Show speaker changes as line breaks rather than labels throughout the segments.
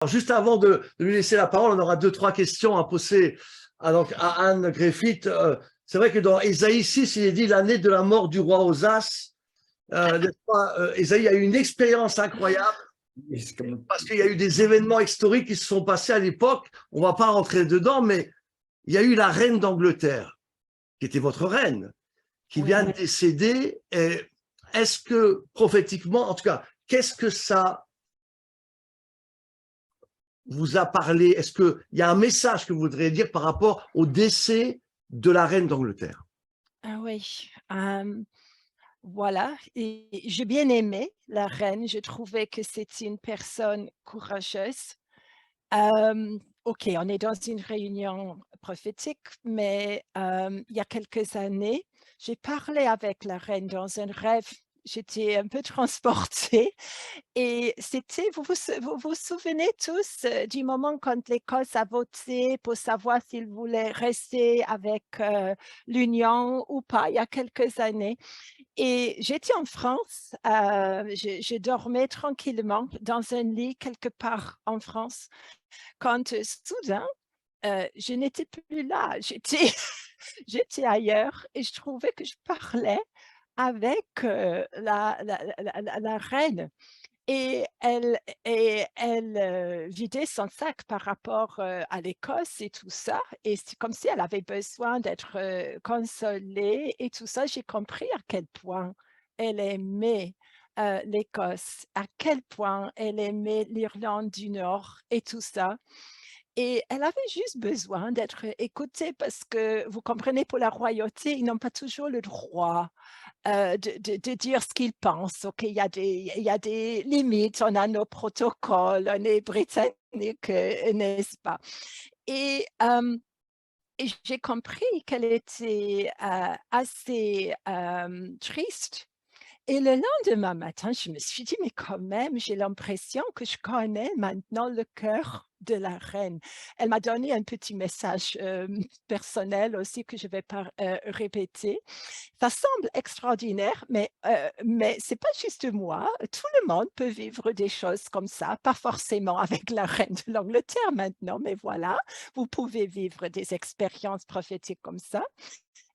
Alors, juste avant de lui laisser la parole, on aura deux, trois questions à poser à Anne Griffith. C'est vrai que dans Ésaïe 6, il est dit l'année de la mort du roi Osas. Ésaïe a eu une expérience incroyable parce qu'il y a eu des événements historiques qui se sont passés à l'époque. On ne va pas rentrer dedans, mais il y a eu la reine d'Angleterre, qui était votre reine, qui
Oui.
vient de décéder. Est-ce que prophétiquement, en tout cas, qu'est-ce que ça vous a parlé? Est-ce qu'il y a un message que vous voudriez dire par rapport au décès de la reine d'Angleterre?
Ah oui, voilà, et j'ai bien aimé la reine. Je trouvais que c'était une personne courageuse. OK, on est dans une réunion prophétique, mais il y a quelques années, j'ai parlé avec la reine dans un rêve. J'étais un peu transportée. Et c'était vous souvenez tous, du moment quand l'Écosse a voté pour savoir s'ils voulaient rester avec, l'Union ou pas, il y a quelques années. Et j'étais en France, je dormais tranquillement dans un lit quelque part en France quand, soudain, je n'étais plus là. J'étais j'étais ailleurs et je trouvais que je parlais avec, la reine. Et elle vidait son sac par rapport, à l'Écosse et tout ça, et c'est comme si elle avait besoin d'être, consolée et tout ça. J'ai compris à quel point elle aimait, l'Écosse, à quel point elle aimait l'Irlande du Nord et tout ça. Et elle avait juste besoin d'être écoutée parce que vous comprenez, pour la royauté, ils n'ont pas toujours le droit de dire ce qu'ils pensent. OK, il y a des limites, on a nos protocoles, on est britannique, n'est-ce pas? Et et j'ai compris qu'elle était, assez, triste, et le lendemain matin, je me suis dit: «Mais quand même, j'ai l'impression que je connais maintenant le cœur de la reine». Elle m'a donné un petit message, personnel aussi que je vais pas, répéter. Ça semble extraordinaire, mais c'est pas juste moi. Tout le monde peut vivre des choses comme ça, pas forcément avec la reine de l'Angleterre maintenant, mais voilà, vous pouvez vivre des expériences prophétiques comme ça.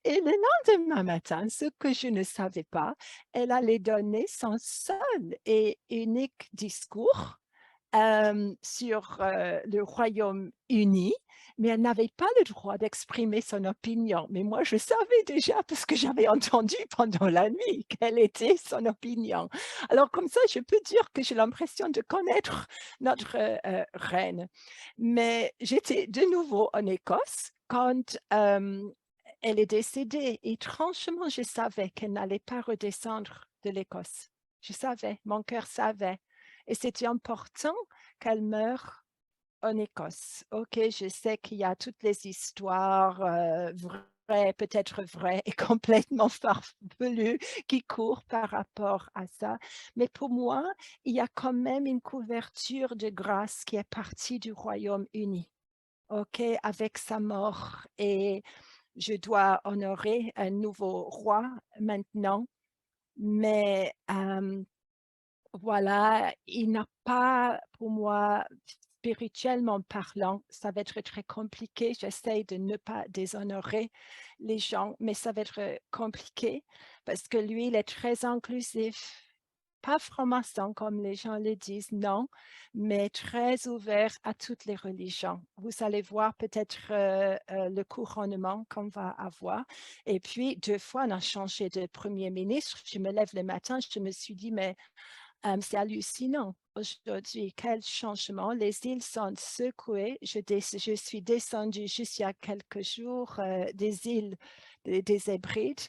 Et le lendemain matin, ce que je ne savais pas, elle allait donner son seul et unique discours, sur, le Royaume-Uni, mais elle n'avait pas le droit d'exprimer son opinion. Mais moi, je savais déjà parce que j'avais entendu pendant la nuit quelle était son opinion. Alors comme ça, je peux dire que j'ai l'impression de connaître notre, reine. Mais j'étais de nouveau en Écosse quand, elle est décédée, et franchement, je savais qu'elle n'allait pas redescendre de l'Écosse. Je savais, mon cœur savait, et c'était important qu'elle meure en Écosse. OK, je sais qu'il y a toutes les histoires, vraies, peut-être vraies et complètement farfelues qui courent par rapport à ça. Mais pour moi, il y a quand même une couverture de grâce qui est partie du Royaume-Uni, OK, avec sa mort, et je dois honorer un nouveau roi maintenant, mais voilà, il n'a pas, pour moi, spirituellement parlant, ça va être très compliqué. J'essaie de ne pas déshonorer les gens, mais ça va être compliqué parce que lui, il est très inclusif. Pas franc-maçon comme les gens le disent, non, mais très ouvert à toutes les religions. Vous allez voir peut-être, le couronnement qu'on va avoir. Et puis 2 fois, on a changé de premier ministre. Je me lève le matin, je me suis dit: «Mais c'est hallucinant aujourd'hui, quel changement. Les îles sont secouées. Je suis descendue juste il y a quelques jours, des îles des Hébrides,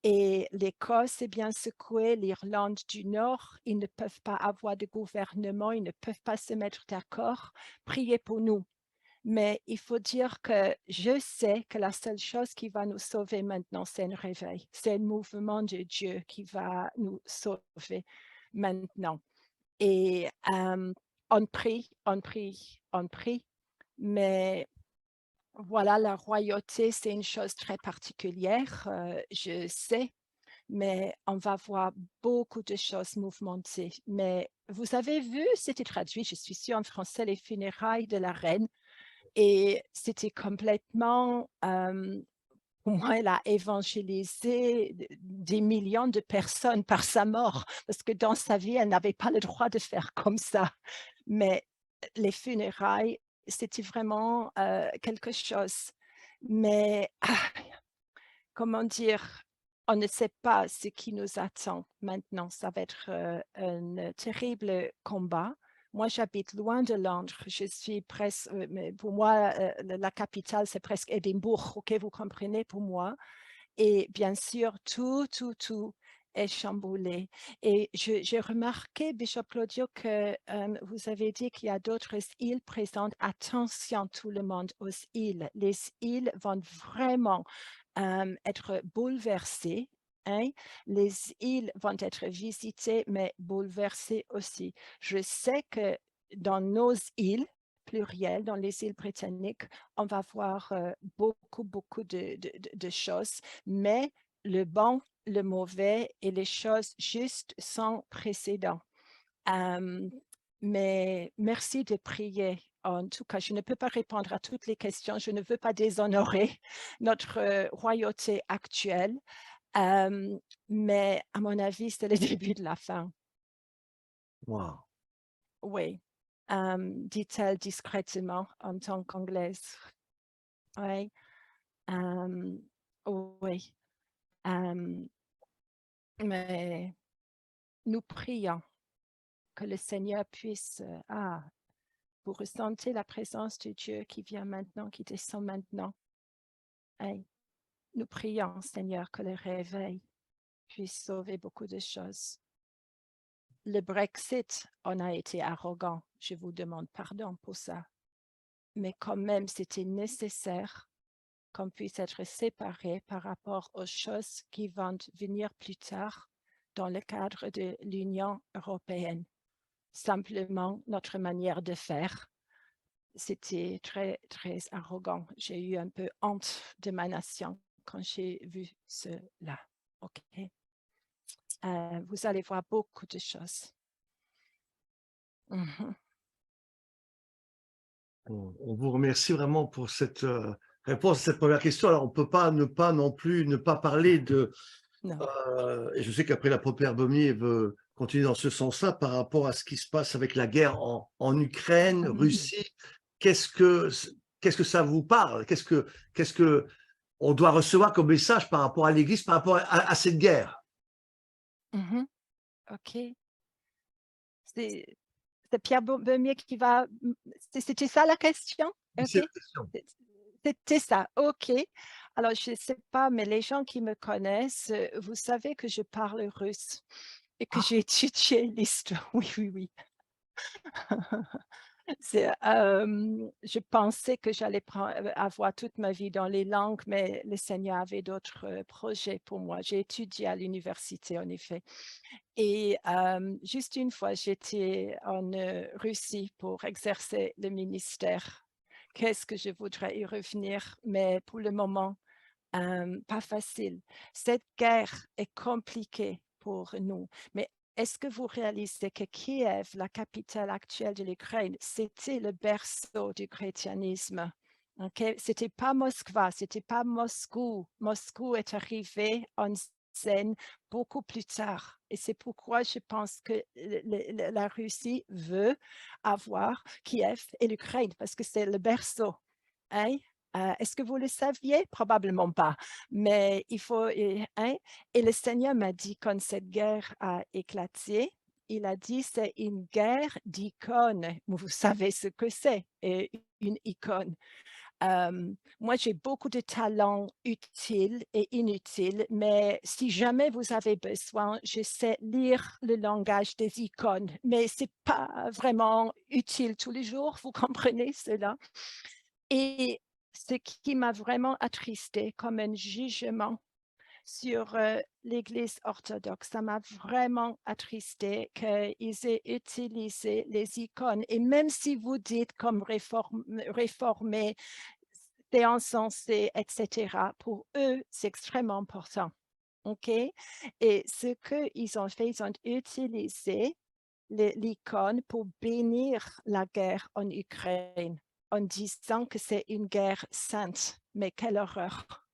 et l'Écosse est bien secouée, l'Irlande du Nord. Ils ne peuvent pas avoir de gouvernement, ils ne peuvent pas se mettre d'accord. Priez pour nous. Mais il faut dire que je sais que la seule chose qui va nous sauver maintenant, c'est un réveil. C'est le mouvement de Dieu qui va nous sauver maintenant. Et on prie, on prie, on prie, mais voilà, la royauté, c'est une chose très particulière, je sais, mais on va voir beaucoup de choses mouvementées. Mais vous avez vu, c'était traduit, je suis sûre, en français, les funérailles de la reine. Et c'était complètement, pour moi, elle a évangélisé des millions de personnes par sa mort, parce que dans sa vie, elle n'avait pas le droit de faire comme ça. Mais les funérailles, c'était vraiment quelque chose. Mais comment dire, on ne sait pas ce qui nous attend maintenant. Ça va être un terrible combat. Moi, j'habite loin de Londres. Je suis presque, mais pour moi, la capitale, c'est presque Édimbourg, ok, vous comprenez pour moi. Et bien sûr, tout est chamboulé. Et j'ai remarqué, Bishop Claudio, que vous avez dit qu'il y a d'autres îles présentes. Attention tout le monde aux îles. Les îles vont vraiment être bouleversées. Hein? Les îles vont être visitées, mais bouleversées aussi. Je sais que dans nos îles, pluriel, dans les îles britanniques, on va voir beaucoup de choses, mais le bon, le mauvais et les choses justes sans précédent. Mais merci de prier. En tout cas, je ne peux pas répondre à toutes les questions. Je ne veux pas déshonorer notre royauté actuelle. Mais à mon avis, c'est le début de la fin.
Wow.
Oui, dit-elle discrètement en tant qu'anglaise. Oui, oui. Mais nous prions que le Seigneur puisse, vous ressentez la présence de Dieu qui vient maintenant, qui descend maintenant. Hey, nous prions, Seigneur, que le réveil puisse sauver beaucoup de choses. Le Brexit, on a été arrogant. Je vous demande pardon pour ça. Mais quand même, c'était nécessaire qu'on puisse être séparés par rapport aux choses qui vont venir plus tard dans le cadre de l'Union européenne. Simplement, notre manière de faire, c'était très arrogant. J'ai eu un peu honte de ma nation quand j'ai vu cela. OK. Vous allez voir beaucoup de choses.
On vous remercie vraiment pour cette réponse à cette première question. Alors, on ne peut pas ne pas non plus ne pas parler de...
Non.
et je sais qu'après la propre Baumier veut continuer dans ce sens-là par rapport à ce qui se passe avec la guerre en Ukraine, Russie. Qu'est-ce que ça vous parle? Qu'est-ce que on doit recevoir comme message par rapport à l'Église, par rapport à cette guerre?
OK. C'est Pierre Baumier qui va... C'était ça la question?
C'est
OK.
la question.
C'était ça, OK. Alors, je ne sais pas, mais les gens qui me connaissent, vous savez que je parle russe et que j'ai étudié l'histoire. Oui. Je pensais que j'allais avoir toute ma vie dans les langues, mais le Seigneur avait d'autres projets pour moi. J'ai étudié à l'université, en effet. Et juste une fois, j'étais en Russie pour exercer le ministère. Qu'est-ce que je voudrais y revenir, mais pour le moment, pas facile. Cette guerre est compliquée pour nous, mais est-ce que vous réalisez que Kiev, la capitale actuelle de l'Ukraine, c'était le berceau du chrétianisme? Okay? C'était pas Moskva, c'était pas Moscou. Moscou est arrivé en scène beaucoup plus tard. Et c'est pourquoi je pense que la Russie veut avoir Kiev et l'Ukraine, parce que c'est le berceau. Hein? Est-ce que vous le saviez? Probablement pas. Mais il faut... hein? Et le Seigneur m'a dit quand cette guerre a éclaté, il a dit c'est une guerre d'icônes. Vous savez ce que c'est, une icône. Moi, j'ai beaucoup de talents utiles et inutiles, mais si jamais vous avez besoin, je sais lire le langage des icônes, mais ce n'est pas vraiment utile tous les jours, vous comprenez cela? Et ce qui m'a vraiment attristée comme un jugement sur l'Église orthodoxe, ça m'a vraiment attristée qu'ils aient utilisé les icônes. Et même si vous dites comme réformés, c'est insensé, etc., pour eux, c'est extrêmement important. OK? Et ce qu'ils ont fait, ils ont utilisé l'icône pour bénir la guerre en Ukraine en disant que c'est une guerre sainte. Mais quelle horreur!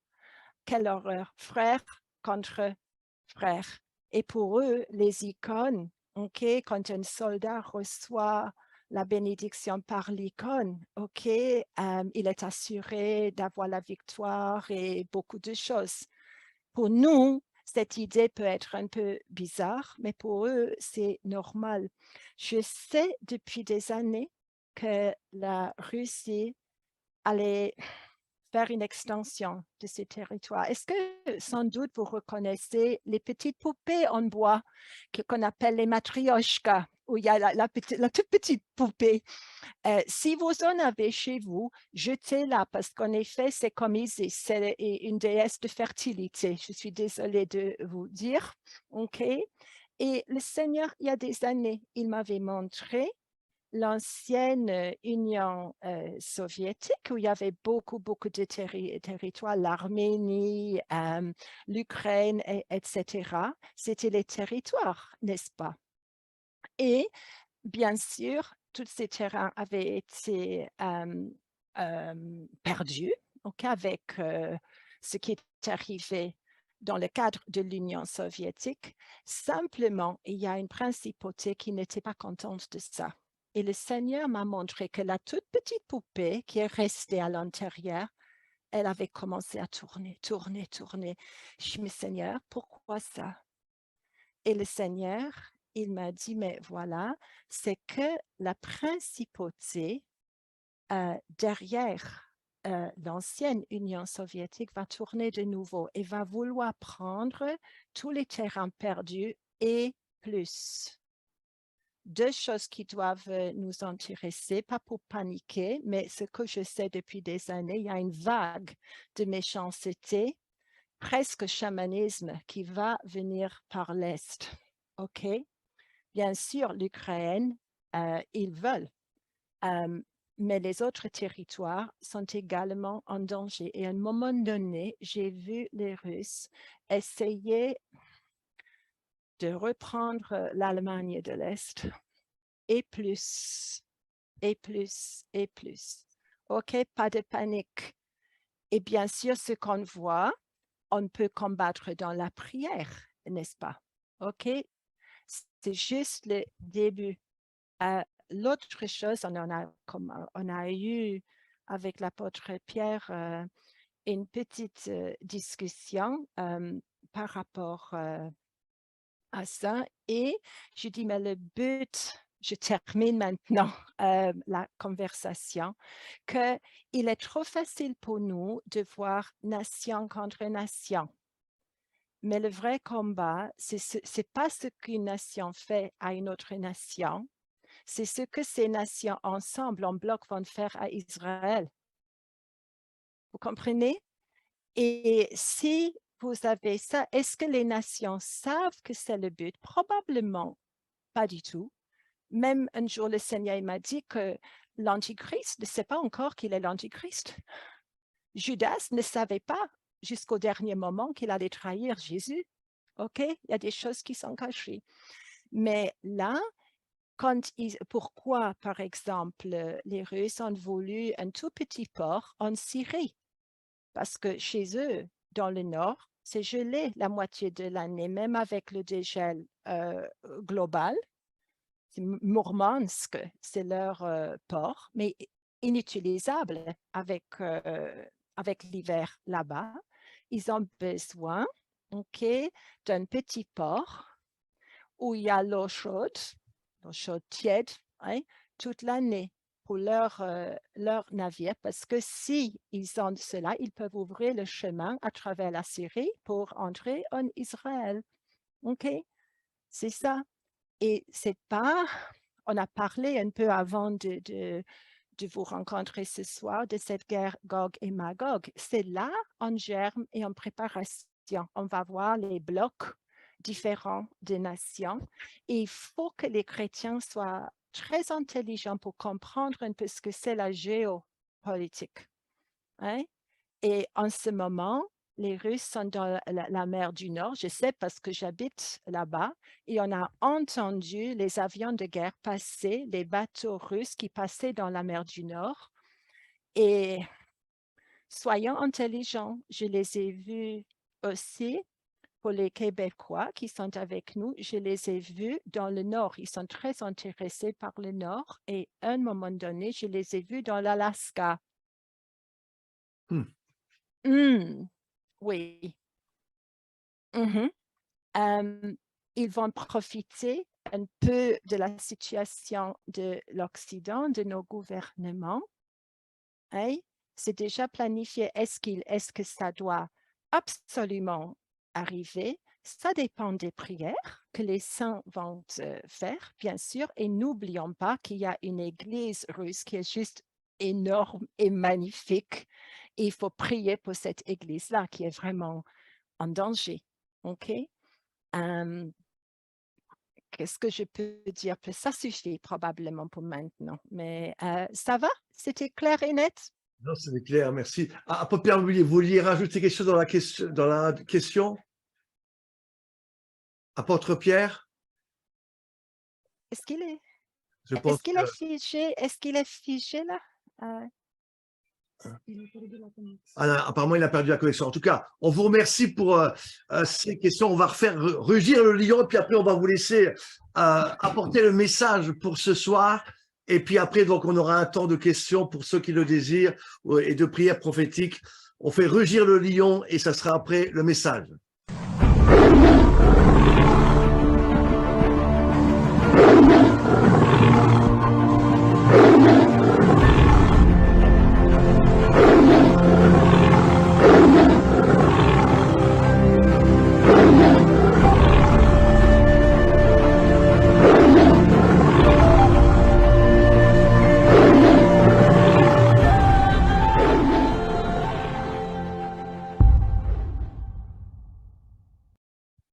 Quelle horreur! Frère contre frère. Et pour eux, les icônes, OK, quand un soldat reçoit la bénédiction par l'icône, OK, il est assuré d'avoir la victoire et beaucoup de choses. Pour nous, cette idée peut être un peu bizarre, mais pour eux, c'est normal. Je sais depuis des années que la Russie allait faire une extension de ces territoires. Est-ce que, sans doute, vous reconnaissez les petites poupées en bois qu'on appelle les matrioshkas, où il y a la toute petite poupée? Si vous en avez chez vous, jetez-la parce qu'en effet, c'est comme Isis, c'est une déesse de fertilité. Je suis désolée de vous dire, OK? Et le Seigneur, il y a des années, il m'avait montré l'ancienne Union soviétique où il y avait beaucoup de territoires, l'Arménie, l'Ukraine, etc. C'était les territoires, n'est-ce pas? Et bien sûr, tous ces terrains avaient été perdus, okay, avec ce qui est arrivé dans le cadre de l'Union soviétique. Simplement, il y a une principauté qui n'était pas contente de ça. Et le Seigneur m'a montré que la toute petite poupée qui est restée à l'intérieur, elle avait commencé à tourner. Je me dis, Seigneur, pourquoi ça? Et le Seigneur, il m'a dit, mais voilà, c'est que la principauté derrière l'ancienne Union soviétique va tourner de nouveau et va vouloir prendre tous les terrains perdus et plus. Deux choses qui doivent nous intéresser, pas pour paniquer, mais ce que je sais depuis des années, il y a une vague de méchanceté, presque chamanisme, qui va venir par l'Est. OK? Bien sûr, l'Ukraine, ils veulent, mais les autres territoires sont également en danger. Et à un moment donné, j'ai vu les Russes essayer de reprendre l'Allemagne de l'Est et plus, et plus, et plus. OK, pas de panique. Et bien sûr, ce qu'on voit, on peut combattre dans la prière, n'est-ce pas? OK? C'est juste le début. L'autre chose, on a eu avec l'apôtre Pierre une petite discussion par rapport à ça. Et je dis, mais le but, je termine maintenant la conversation, qu'il est trop facile pour nous de voir nation contre nation. Mais le vrai combat, c'est pas ce qu'une nation fait à une autre nation, c'est ce que ces nations ensemble, en bloc, vont faire à Israël. Vous comprenez? Et si vous avez ça, est-ce que les nations savent que c'est le but? Probablement pas du tout. Même un jour, le Seigneur m'a dit que l'Antichrist ne sait pas encore qu'il est l'Antichrist. Judas ne savait pas jusqu'au dernier moment qu'il allait trahir Jésus. OK? Il y a des choses qui sont cachées. Mais là, pourquoi, par exemple, les Russes ont voulu un tout petit port en Syrie? Parce que chez eux, dans le nord, c'est gelé la moitié de l'année, même avec le dégel global. Mourmansk, c'est leur port, mais inutilisable avec l'hiver là-bas. Ils ont besoin, OK, d'un petit port où il y a l'eau chaude tiède, hein, toute l'année pour leur navire, parce que si ils ont cela, ils peuvent ouvrir le chemin à travers la Syrie pour entrer en Israël. OK? C'est ça. Et c'est pas, on a parlé un peu avant de vous rencontrer ce soir de cette guerre Gog et Magog. C'est là en germe et en préparation. On va voir les blocs différents des nations. Et il faut que les chrétiens soient très intelligents pour comprendre un peu ce que c'est la géopolitique. Hein? Et en ce moment, les Russes sont dans la mer du Nord. Je sais parce que j'habite là-bas et on a entendu les avions de guerre passer, les bateaux russes qui passaient dans la mer du Nord. Et soyons intelligents, je les ai vus aussi pour les Québécois qui sont avec nous. Je les ai vus dans le Nord. Ils sont très intéressés par le Nord et à un moment donné, je les ai vus dans l'Alaska.
Hmm.
Oui. Mhm. Ils vont profiter un peu de la situation de l'Occident, de nos gouvernements. Hein? C'est déjà planifié. Est-ce que ça doit absolument arriver? Ça dépend des prières que les saints vont faire, bien sûr. Et n'oublions pas qu'il y a une église russe qui est juste énorme et magnifique. Et il faut prier pour cette église-là qui est vraiment en danger. OK? Qu'est-ce que je peux dire? Ça suffit probablement pour maintenant. Mais ça va? C'était clair et net?
Non, c'est clair, merci. Ah, Pierre, vous vouliez rajouter quelque chose dans la question? Apôtre Pierre,
Est-ce qu'il est,
je
est-ce
pense
qu'il
que...
est figé? Est-ce qu'il est figé là?
Ah, non, apparemment, il a perdu la connexion. En tout cas, on vous remercie pour ces questions. On va refaire rugir le lion, et puis après, on va vous laisser apporter le message pour ce soir. Et puis après, donc, on aura un temps de questions pour ceux qui le désirent et de prières prophétiques. On fait rugir le lion et ça sera après le message.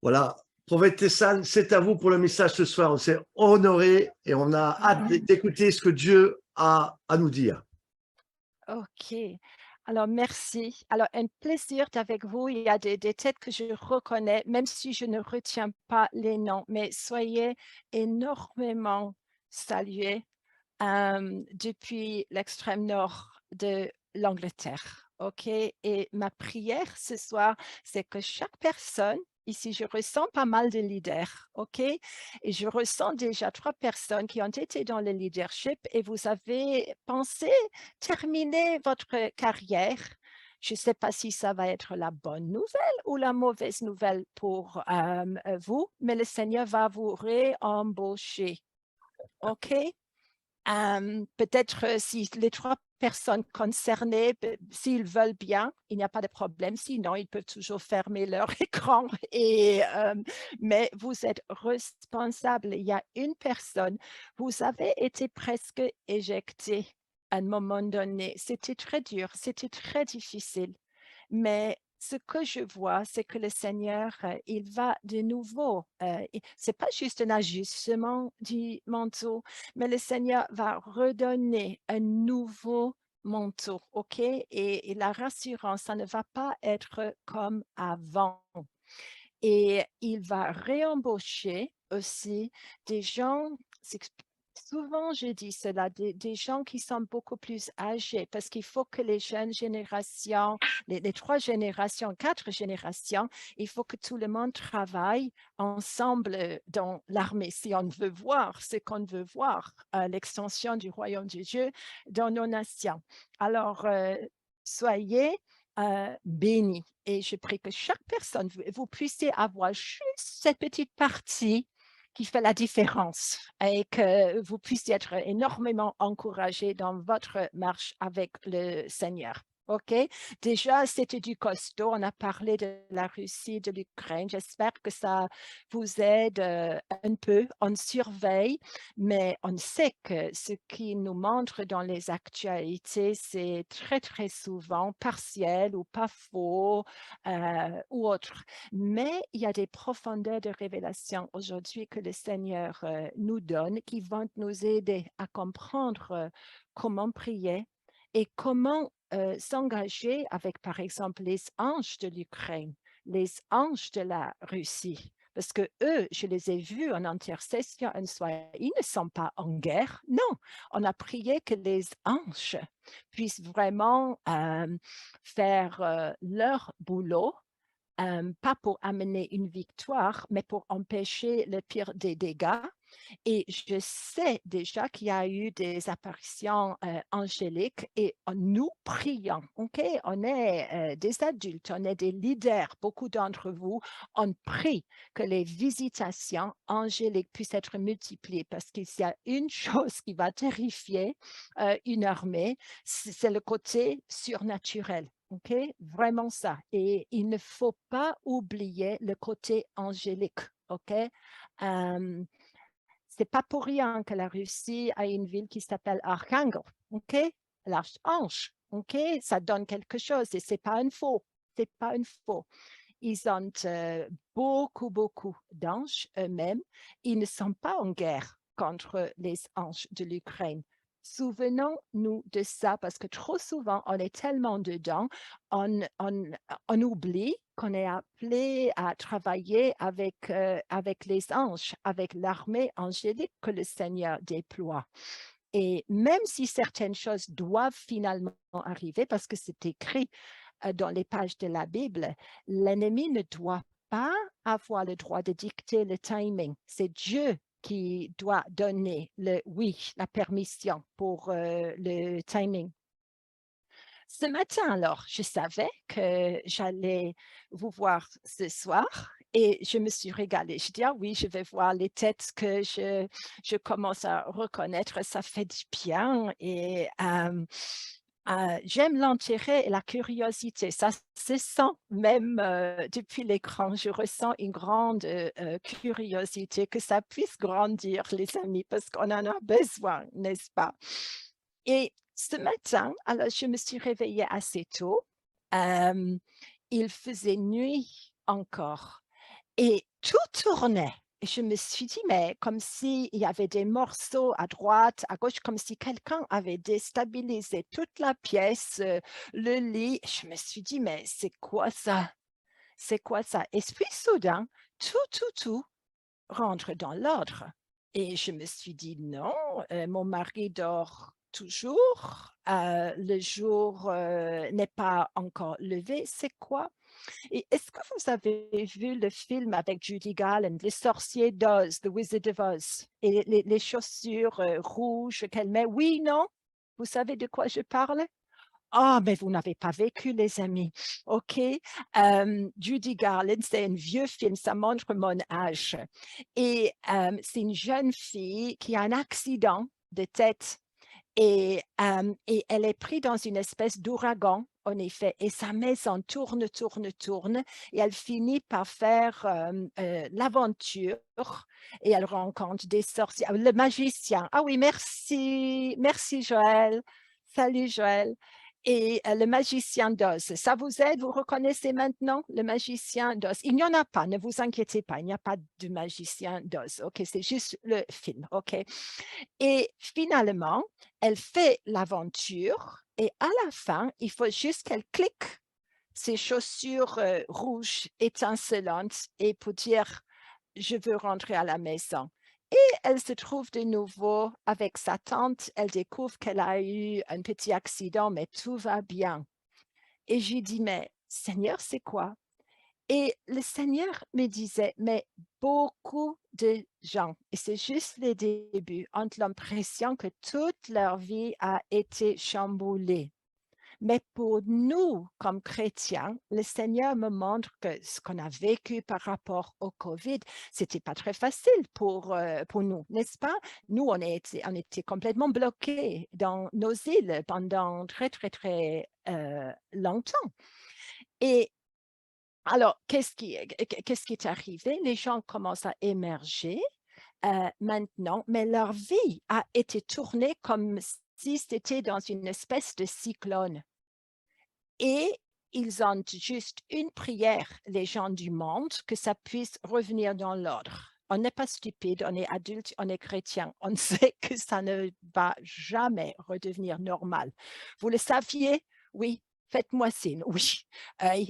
Voilà, Prophète Tessan, c'est à vous pour le message ce soir. On s'est honoré et on a hâte d'écouter ce que Dieu a à nous dire.
OK. Alors, merci. Alors, un plaisir d'être avec vous. Il y a des têtes que je reconnais, même si je ne retiens pas les noms, mais soyez énormément salués depuis l'extrême nord de l'Angleterre. OK? Et ma prière ce soir, c'est que chaque personne, ici, je ressens pas mal de leaders, OK? Et je ressens déjà 3 personnes qui ont été dans le leadership et vous avez pensé terminer votre carrière. Je ne sais pas si ça va être la bonne nouvelle ou la mauvaise nouvelle pour vous, mais le Seigneur va vous réembaucher. OK? Peut-être si les 3 personnes concernées, s'ils veulent bien, il n'y a pas de problème. Sinon, ils peuvent toujours fermer leur écran. Mais vous êtes responsable. Il y a une personne, vous avez été presque éjecté à un moment donné. C'était très dur, c'était très difficile. Mais ce que je vois, c'est que le Seigneur, il va de nouveau, c'est pas juste un ajustement du manteau, mais le Seigneur va redonner un nouveau manteau, OK? Et la rassurance, ça ne va pas être comme avant. Et il va réembaucher aussi des gens, souvent je dis cela, des gens qui sont beaucoup plus âgés, parce qu'il faut que les jeunes générations, les 3 générations, 4 générations, il faut que tout le monde travaille ensemble dans l'armée, si on veut voir ce qu'on veut voir, l'extension du royaume de Dieu dans nos nations. Alors, soyez bénis. Et je prie que chaque personne, vous puissiez avoir juste cette petite partie qui fait la différence et que vous puissiez être énormément encouragés dans votre marche avec le Seigneur. OK? Déjà, c'était du costaud. On a parlé de la Russie, de l'Ukraine. J'espère que ça vous aide un peu. On surveille, mais on sait que ce qui nous montre dans les actualités, c'est très, très souvent partiel ou pas faux ou autre. Mais il y a des profondeurs de révélation aujourd'hui que le Seigneur nous donne qui vont nous aider à comprendre comment prier et comment s'engager avec, par exemple, les anges de l'Ukraine, les anges de la Russie. Parce que eux, je les ai vus en intercession un soir, ils ne sont pas en guerre, non. On a prié que les anges puissent vraiment faire leur boulot, pas pour amener une victoire, mais pour empêcher le pire des dégâts. Et je sais déjà qu'il y a eu des apparitions angéliques et nous prions, OK? On est des adultes, on est des leaders, beaucoup d'entre vous, on prie que les visitations angéliques puissent être multipliées parce qu'il y a une chose qui va terrifier une armée, c'est le côté surnaturel. OK? Vraiment ça. Et il ne faut pas oublier le côté angélique. OK? C'est pas pour rien que la Russie a une ville qui s'appelle Archangel, OK? L'archange, OK? Ça donne quelque chose et c'est pas un faux. C'est pas un faux. Ils ont beaucoup, beaucoup d'anges eux-mêmes. Ils ne sont pas en guerre contre les anges de l'Ukraine. Souvenons-nous de ça parce que trop souvent, on est tellement dedans, on oublie qu'on est appelé à travailler avec les anges, avec l'armée angélique que le Seigneur déploie. Et même si certaines choses doivent finalement arriver, parce que c'est écrit dans les pages de la Bible, l'ennemi ne doit pas avoir le droit de dicter le timing. C'est Dieu qui doit donner le oui, la permission pour le timing. Ce matin, alors, je savais que j'allais vous voir ce soir et je me suis régalée. Je dis, ah oui, je vais voir les têtes que je commence à reconnaître, ça fait du bien et j'aime l'intérêt et la curiosité. Ça se sent même depuis l'écran. Je ressens une grande curiosité, que ça puisse grandir, les amis, parce qu'on en a besoin, n'est-ce pas? Et ce matin, alors je me suis réveillée assez tôt. Euh, il faisait nuit encore et tout tournait. Et je me suis dit, mais comme s'il y avait des morceaux à droite, à gauche, comme si quelqu'un avait déstabilisé toute la pièce, le lit. Je me suis dit, mais c'est quoi ça? C'est quoi ça? Et puis soudain, tout rentre dans l'ordre. Et je me suis dit, non, mon mari dort toujours, le jour n'est pas encore levé, c'est quoi? Et est-ce que vous avez vu le film avec Judy Garland, Les sorciers d'Oz, The Wizard of Oz, et les chaussures rouges qu'elle met? Oui, non? Vous savez de quoi je parle? Ah, mais vous n'avez pas vécu, les amis. OK. Judy Garland, c'est un vieux film, ça montre mon âge. Et c'est une jeune fille qui a un accident de tête et elle est prise dans une espèce d'ouragan, en effet, et sa maison tourne, et elle finit par faire l'aventure, et elle rencontre des sorciers. Ah, le magicien. Ah oui, merci Joël. Salut Joël. Et le magicien d'Oz, ça vous aide? Vous reconnaissez maintenant le magicien d'Oz? Il n'y en a pas, ne vous inquiétez pas, il n'y a pas de magicien d'Oz. OK, c'est juste le film. OK. Et finalement, elle fait l'aventure et à la fin, il faut juste qu'elle clique ses chaussures rouges étincelantes et pour dire je veux rentrer à la maison. Et elle se trouve de nouveau avec sa tante. Elle découvre qu'elle a eu un petit accident, mais tout va bien. Et j'ai dit, mais Seigneur, c'est quoi? Et le Seigneur me disait, mais beaucoup de gens, et c'est juste les débuts, ont l'impression que toute leur vie a été chamboulée. Mais pour nous, comme chrétiens, le Seigneur me montre que ce qu'on a vécu par rapport au COVID, c'était pas très facile pour nous, n'est-ce pas? Nous, on était complètement bloqués dans nos îles pendant très longtemps. Et alors, qu'est-ce qui est arrivé? Les gens commencent à émerger maintenant, mais leur vie a été tournée comme si c'était dans une espèce de cyclone. Et ils ont juste une prière, les gens du monde, que ça puisse revenir dans l'ordre. On n'est pas stupide, on est adulte, on est chrétien. On sait que ça ne va jamais redevenir normal. Vous le saviez? Oui, faites-moi signe. Oui,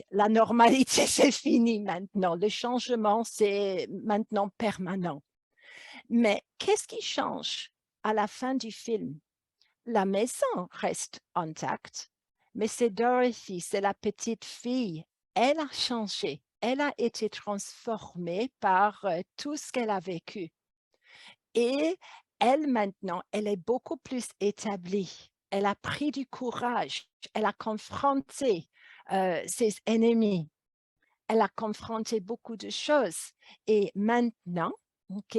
la normalité, c'est fini maintenant. Le changement, c'est maintenant permanent. Mais qu'est-ce qui change à la fin du film? La maison reste intacte, mais c'est Dorothy, c'est la petite fille. Elle a changé. Elle a été transformée par tout ce qu'elle a vécu. Et elle, maintenant, elle est beaucoup plus établie. Elle a pris du courage. Elle a confronté ses ennemis. Elle a confronté beaucoup de choses. Et maintenant, OK,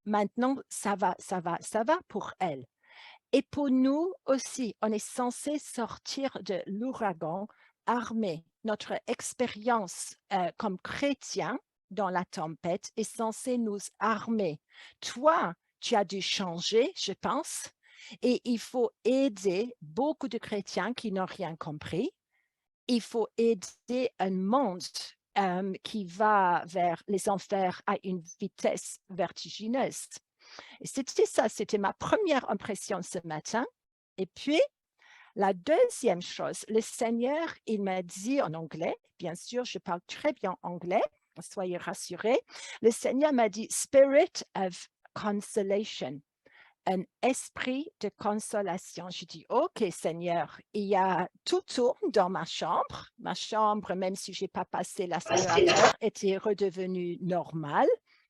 maintenant, ça va pour elle. Et pour nous aussi, on est censé sortir de l'ouragan armé. Notre expérience comme chrétien dans la tempête est censée nous armer. Toi, tu as dû changer, je pense, et il faut aider beaucoup de chrétiens qui n'ont rien compris. Il faut aider un monde qui va vers les enfers à une vitesse vertigineuse. Et c'était ça, c'était ma première impression ce matin. Et puis, la deuxième chose, le Seigneur, il m'a dit en anglais, bien sûr, je parle très bien anglais, soyez rassurés. Le Seigneur m'a dit Spirit of consolation, un esprit de consolation. Je dis, OK, Seigneur, il y a tout tourne dans ma chambre. Ma chambre, même si je n'ai pas passé l'aspirateur, était redevenue normale.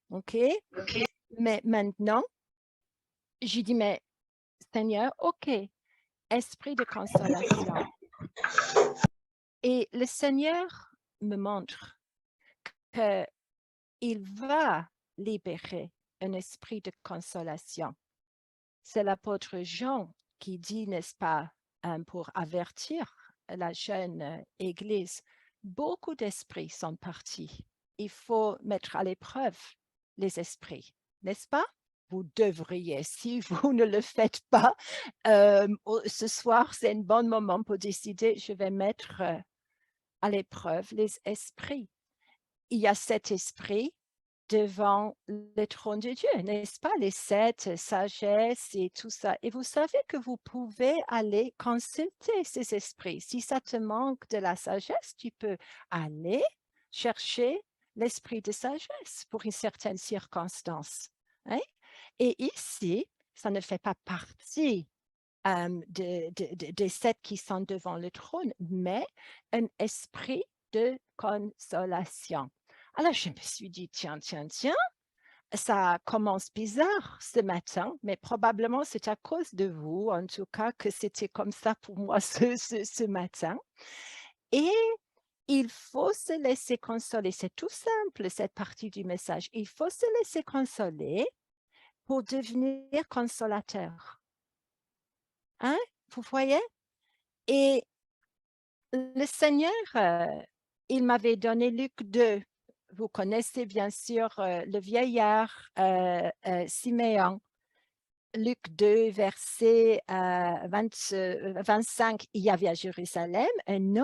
OK, mais maintenant, j'ai dit, mais Seigneur, OK, esprit de consolation. Et le Seigneur me montre qu'il va libérer un esprit de consolation. C'est l'apôtre Jean qui dit, n'est-ce pas, pour avertir la jeune Église, beaucoup d'esprits sont partis. Il faut mettre à l'épreuve les esprits, n'est-ce pas? Vous devriez, si vous ne le faites pas, ce soir, c'est un bon moment pour décider, je vais mettre à l'épreuve les esprits. Il y a cet esprit devant le trône de Dieu, n'est-ce pas? Les 7 sagesses et tout ça. Et vous savez que vous pouvez aller consulter ces esprits. Si ça te manque de la sagesse, tu peux aller chercher l'esprit de sagesse pour une certaine circonstance. Hein? Et ici, ça ne fait pas partie des 7 qui sont devant le trône, mais un esprit de consolation. Alors, je me suis dit, tiens, ça commence bizarre ce matin, mais probablement c'est à cause de vous, en tout cas, que c'était comme ça pour moi ce matin. Et il faut se laisser consoler. C'est tout simple, cette partie du message. Il faut se laisser consoler pour devenir consolateur. Hein? Vous voyez? Et le Seigneur, il m'avait donné Luc 2. Vous connaissez bien sûr le vieillard Siméon. Luc 2, verset 25, il y avait à Jérusalem un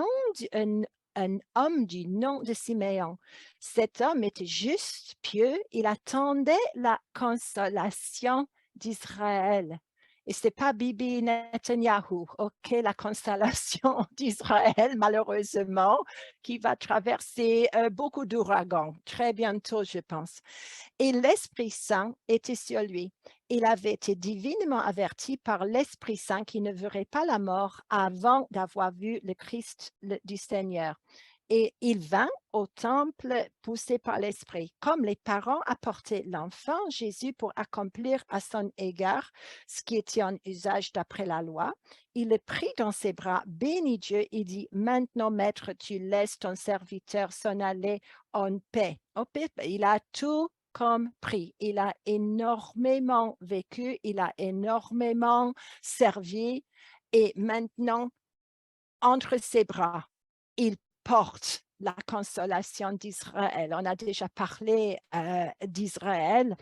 homme du nom de Siméon. Cet homme était juste, pieux, il attendait la consolation d'Israël. Et ce n'est pas Bibi Netanyahu, OK, la constellation d'Israël, malheureusement, qui va traverser beaucoup d'ouragans, très bientôt, je pense. Et l'Esprit Saint était sur lui. Il avait été divinement averti par l'Esprit Saint qu'il ne verrait pas la mort avant d'avoir vu le Christ du Seigneur. Et il vint au temple poussé par l'Esprit. Comme les parents apportaient l'enfant Jésus pour accomplir à son égard ce qui était en usage d'après la loi, il le prit dans ses bras, bénit Dieu et dit, maintenant, Maître, tu laisses ton serviteur s'en aller en paix. Il a tout compris. Il a énormément vécu, il a énormément servi et maintenant, entre ses bras, il porte la consolation d'Israël. On a déjà parlé d'Israël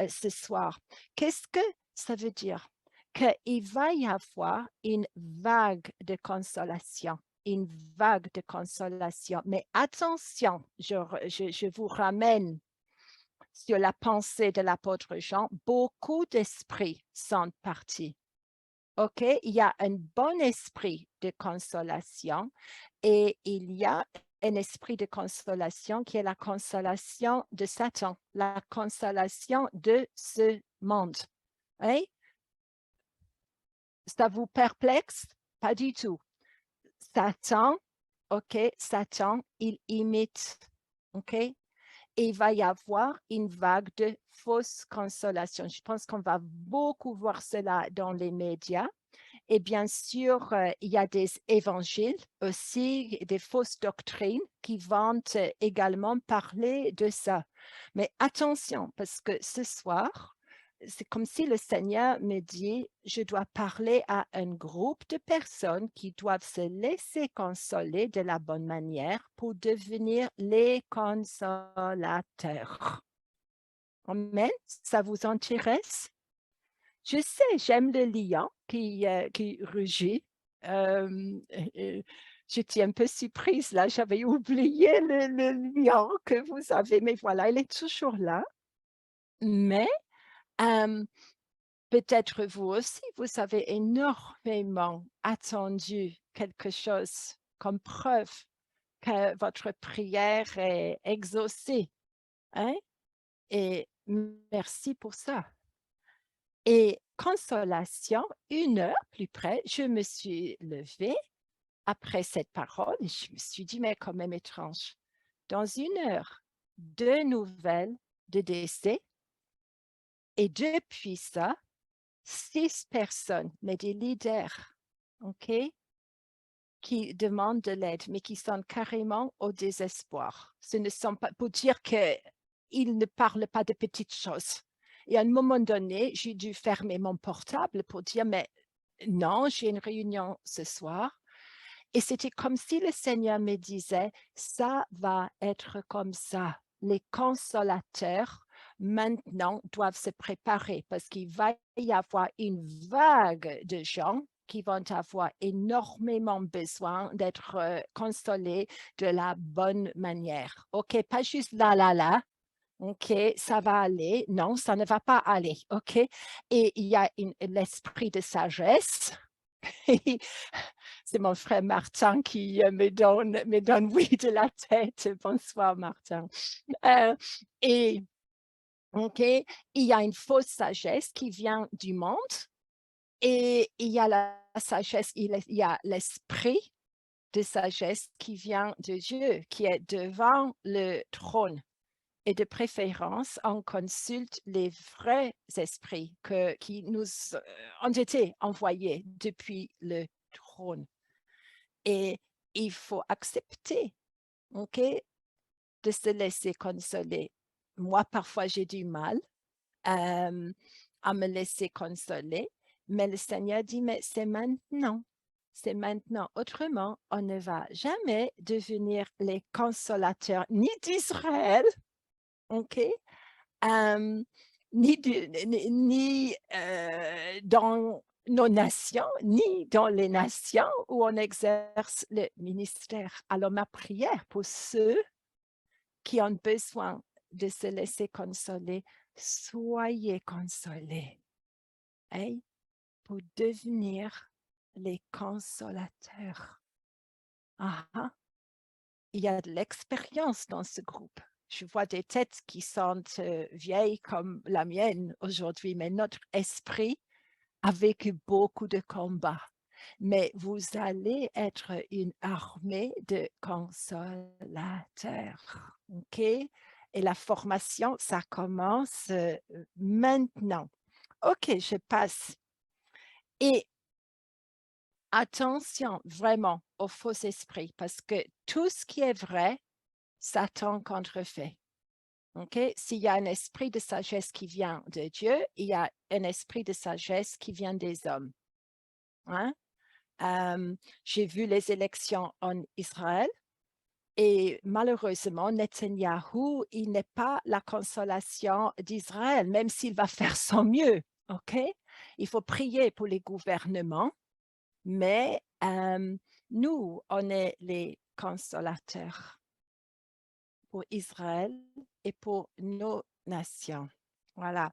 ce soir. Qu'est-ce que ça veut dire? Qu'il va y avoir une vague de consolation. Une vague de consolation. Mais attention, je vous ramène sur la pensée de l'apôtre Jean, beaucoup d'esprits sont partis. OK? Il y a un bon esprit de consolation et il y a un esprit de consolation qui est la consolation de Satan, la consolation de ce monde. Hein? Ça vous perplexe? Pas du tout. Satan, OK, Satan, il imite, OK? Et il va y avoir une vague de fausses consolations. Je pense qu'on va beaucoup voir cela dans les médias. Et bien sûr, il y a des évangiles aussi, des fausses doctrines qui vont également parler de ça. Mais attention, parce que ce soir, c'est comme si le Seigneur me dit, je dois parler à un groupe de personnes qui doivent se laisser consoler de la bonne manière pour devenir les consolateurs. Amen. Ça vous intéresse? Je sais, j'aime le lion qui rugit. J'étais un peu surprise là, j'avais oublié le lion que vous avez, mais voilà, il est toujours là. Mais peut-être vous aussi, vous avez énormément attendu quelque chose comme preuve que votre prière est exaucée, hein? Et merci pour ça. Et consolation, 1 heure plus près, je me suis levée après cette parole et je me suis dit, mais quand même étrange. Dans 1 heure, 2 nouvelles de décès et depuis ça, 6 personnes, mais des leaders, OK, qui demandent de l'aide, mais qui sont carrément au désespoir. Ce ne sont pas pour dire qu'ils ne parlent pas de petites choses. Et à un moment donné, j'ai dû fermer mon portable pour dire, mais non, j'ai une réunion ce soir. Et c'était comme si le Seigneur me disait, ça va être comme ça. Les consolateurs, maintenant, doivent se préparer parce qu'il va y avoir une vague de gens qui vont avoir énormément besoin d'être consolés de la bonne manière. OK, pas juste là, là, là. OK, ça va aller. Non, ça ne va pas aller. OK. Et il y a l'esprit de sagesse. C'est mon frère Martin qui me donne oui de la tête. Bonsoir, Martin. Et OK, il y a une fausse sagesse qui vient du monde et il y a la sagesse, il y a l'esprit de sagesse qui vient de Dieu, qui est devant le trône. Et de préférence, on consulte les vrais esprits qui nous ont été envoyés depuis le trône. Et il faut accepter, OK, de se laisser consoler. Moi, parfois, j'ai du mal à me laisser consoler, mais le Seigneur dit, mais c'est maintenant. C'est maintenant. Autrement, on ne va jamais devenir les consolateurs ni d'Israël, OK, ni dans nos nations, ni dans les nations où on exerce le ministère. Alors, ma prière pour ceux qui ont besoin de se laisser consoler, soyez consolés, hein, pour devenir les consolateurs. Ah, ah. Il y a de l'expérience dans ce groupe. Je vois des têtes qui sont vieilles comme la mienne aujourd'hui, mais notre esprit a vécu beaucoup de combats. Mais vous allez être une armée de consolateurs, OK? Et la formation, ça commence maintenant. OK, je passe. Et attention vraiment aux faux esprits, parce que tout ce qui est vrai, Satan contrefait. OK? S'il y a un esprit de sagesse qui vient de Dieu, il y a un esprit de sagesse qui vient des hommes. Hein? J'ai vu les élections en Israël et malheureusement, Netanyahou, il n'est pas la consolation d'Israël, même s'il va faire son mieux. OK? Il faut prier pour les gouvernements, mais nous, on est les consolateurs pour Israël et pour nos nations. Voilà.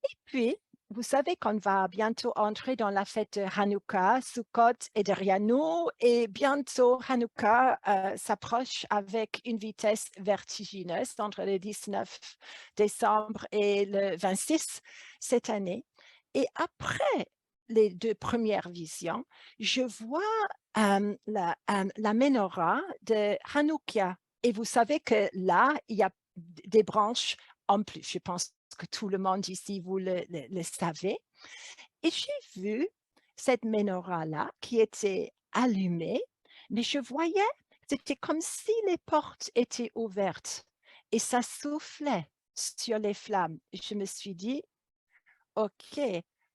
Et puis, vous savez qu'on va bientôt entrer dans la fête de Hanouka, Sukkot est derrière nous et bientôt Hanouka s'approche avec une vitesse vertigineuse entre le 19 décembre et le 26 cette année. Et après les deux premières visions, je vois la menorah de Hanouka. Et vous savez que là, il y a des branches en plus. Je pense que tout le monde ici, vous le savez. Et j'ai vu cette menorah-là qui était allumée, mais je voyais, c'était comme si les portes étaient ouvertes et ça soufflait sur les flammes. Je me suis dit, OK,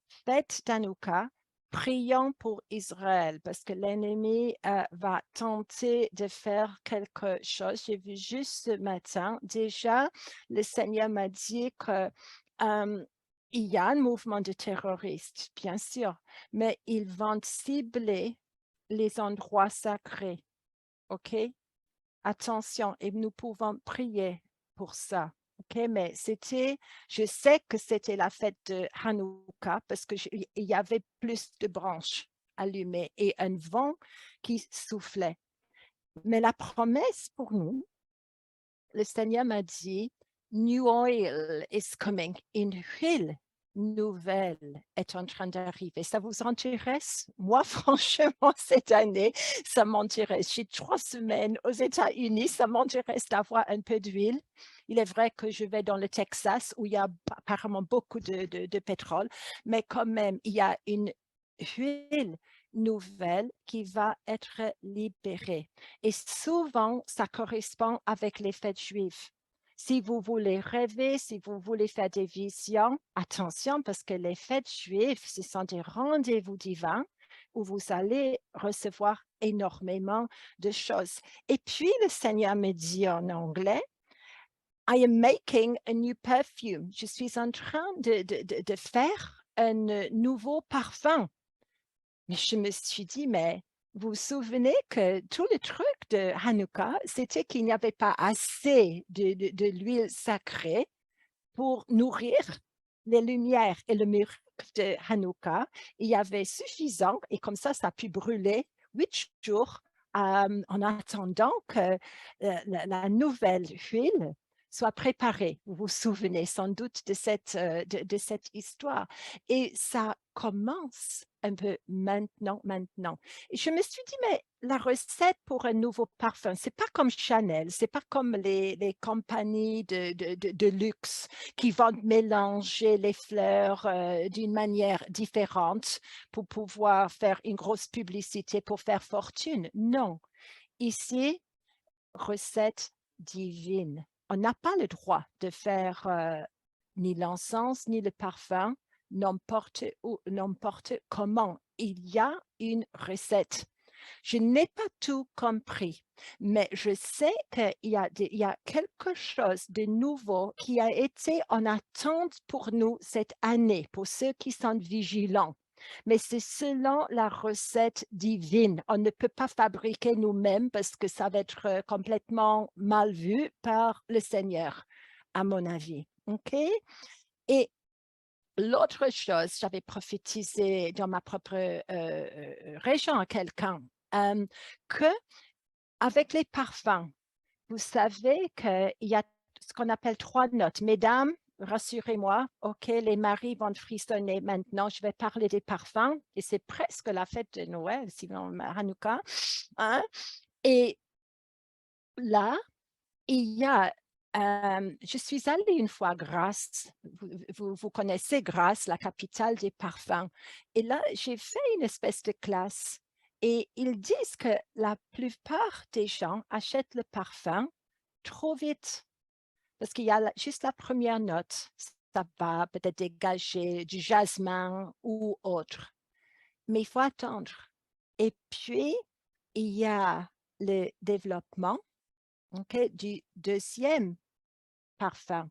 fête d'Hanouka, prions pour Israël parce que l'ennemi va tenter de faire quelque chose. J'ai vu juste ce matin, déjà, le Seigneur m'a dit que il y a un mouvement de terroristes, bien sûr, mais ils vont cibler les endroits sacrés. OK? Attention, et nous pouvons prier pour ça. OK, mais je sais que c'était la fête de Hanouka parce qu'il y avait plus de branches allumées et un vent qui soufflait. Mais la promesse pour nous, le Seigneur m'a dit, New oil is coming. Une huile nouvelle est en train d'arriver. Ça vous intéresse? Moi, franchement, cette année, ça m'intéresse. J'ai 3 semaines aux États-Unis, ça m'intéresse d'avoir un peu d'huile. Il est vrai que je vais dans le Texas où il y a apparemment beaucoup de pétrole, mais quand même, il y a une huile nouvelle qui va être libérée. Et souvent, ça correspond avec les fêtes juives. Si vous voulez rêver, si vous voulez faire des visions, attention parce que les fêtes juives, ce sont des rendez-vous divins où vous allez recevoir énormément de choses. Et puis, le Seigneur me dit en anglais, I am making a new perfume. Je suis en train de faire un nouveau parfum. Mais je me suis dit, mais vous vous souvenez que tout le truc de Hanouka, c'était qu'il n'y avait pas assez de l'huile sacrée pour nourrir les lumières et le miracle de Hanouka. Il y avait suffisant et comme ça a pu brûler 8 jours en attendant que la nouvelle huile soit préparée. Vous vous souvenez sans doute de cette histoire. Et ça commence un peu maintenant. Et je me suis dit, mais la recette pour un nouveau parfum, c'est pas comme Chanel, c'est pas comme les compagnies de luxe qui vont mélanger les fleurs d'une manière différente pour pouvoir faire une grosse publicité pour faire fortune. Non, ici, recette divine. On n'a pas le droit de faire ni l'encens ni le parfum n'importe où, n'importe comment. Il y a une recette. Je n'ai pas tout compris, mais je sais qu'il y a quelque chose de nouveau qui a été en attente pour nous cette année, pour ceux qui sont vigilants. Mais c'est selon la recette divine. On ne peut pas fabriquer nous-mêmes parce que ça va être complètement mal vu par le Seigneur, à mon avis. OK? Et l'autre chose, j'avais prophétisé dans ma propre région à quelqu'un que avec les parfums, vous savez qu'il y a ce qu'on appelle 3 notes. Mesdames, rassurez-moi, OK, les maris vont frissonner maintenant. Je vais parler des parfums et c'est presque la fête de Noël, sinon Hanouka. Hein? Et là, il y a je suis allée une fois à Grasse, vous connaissez Grasse, la capitale des parfums. Et là, j'ai fait une espèce de classe et ils disent que la plupart des gens achètent le parfum trop vite parce qu'il y a juste la première note. Ça va peut-être dégager du jasmin ou autre, mais il faut attendre. Et puis, il y a le développement du deuxième parfum,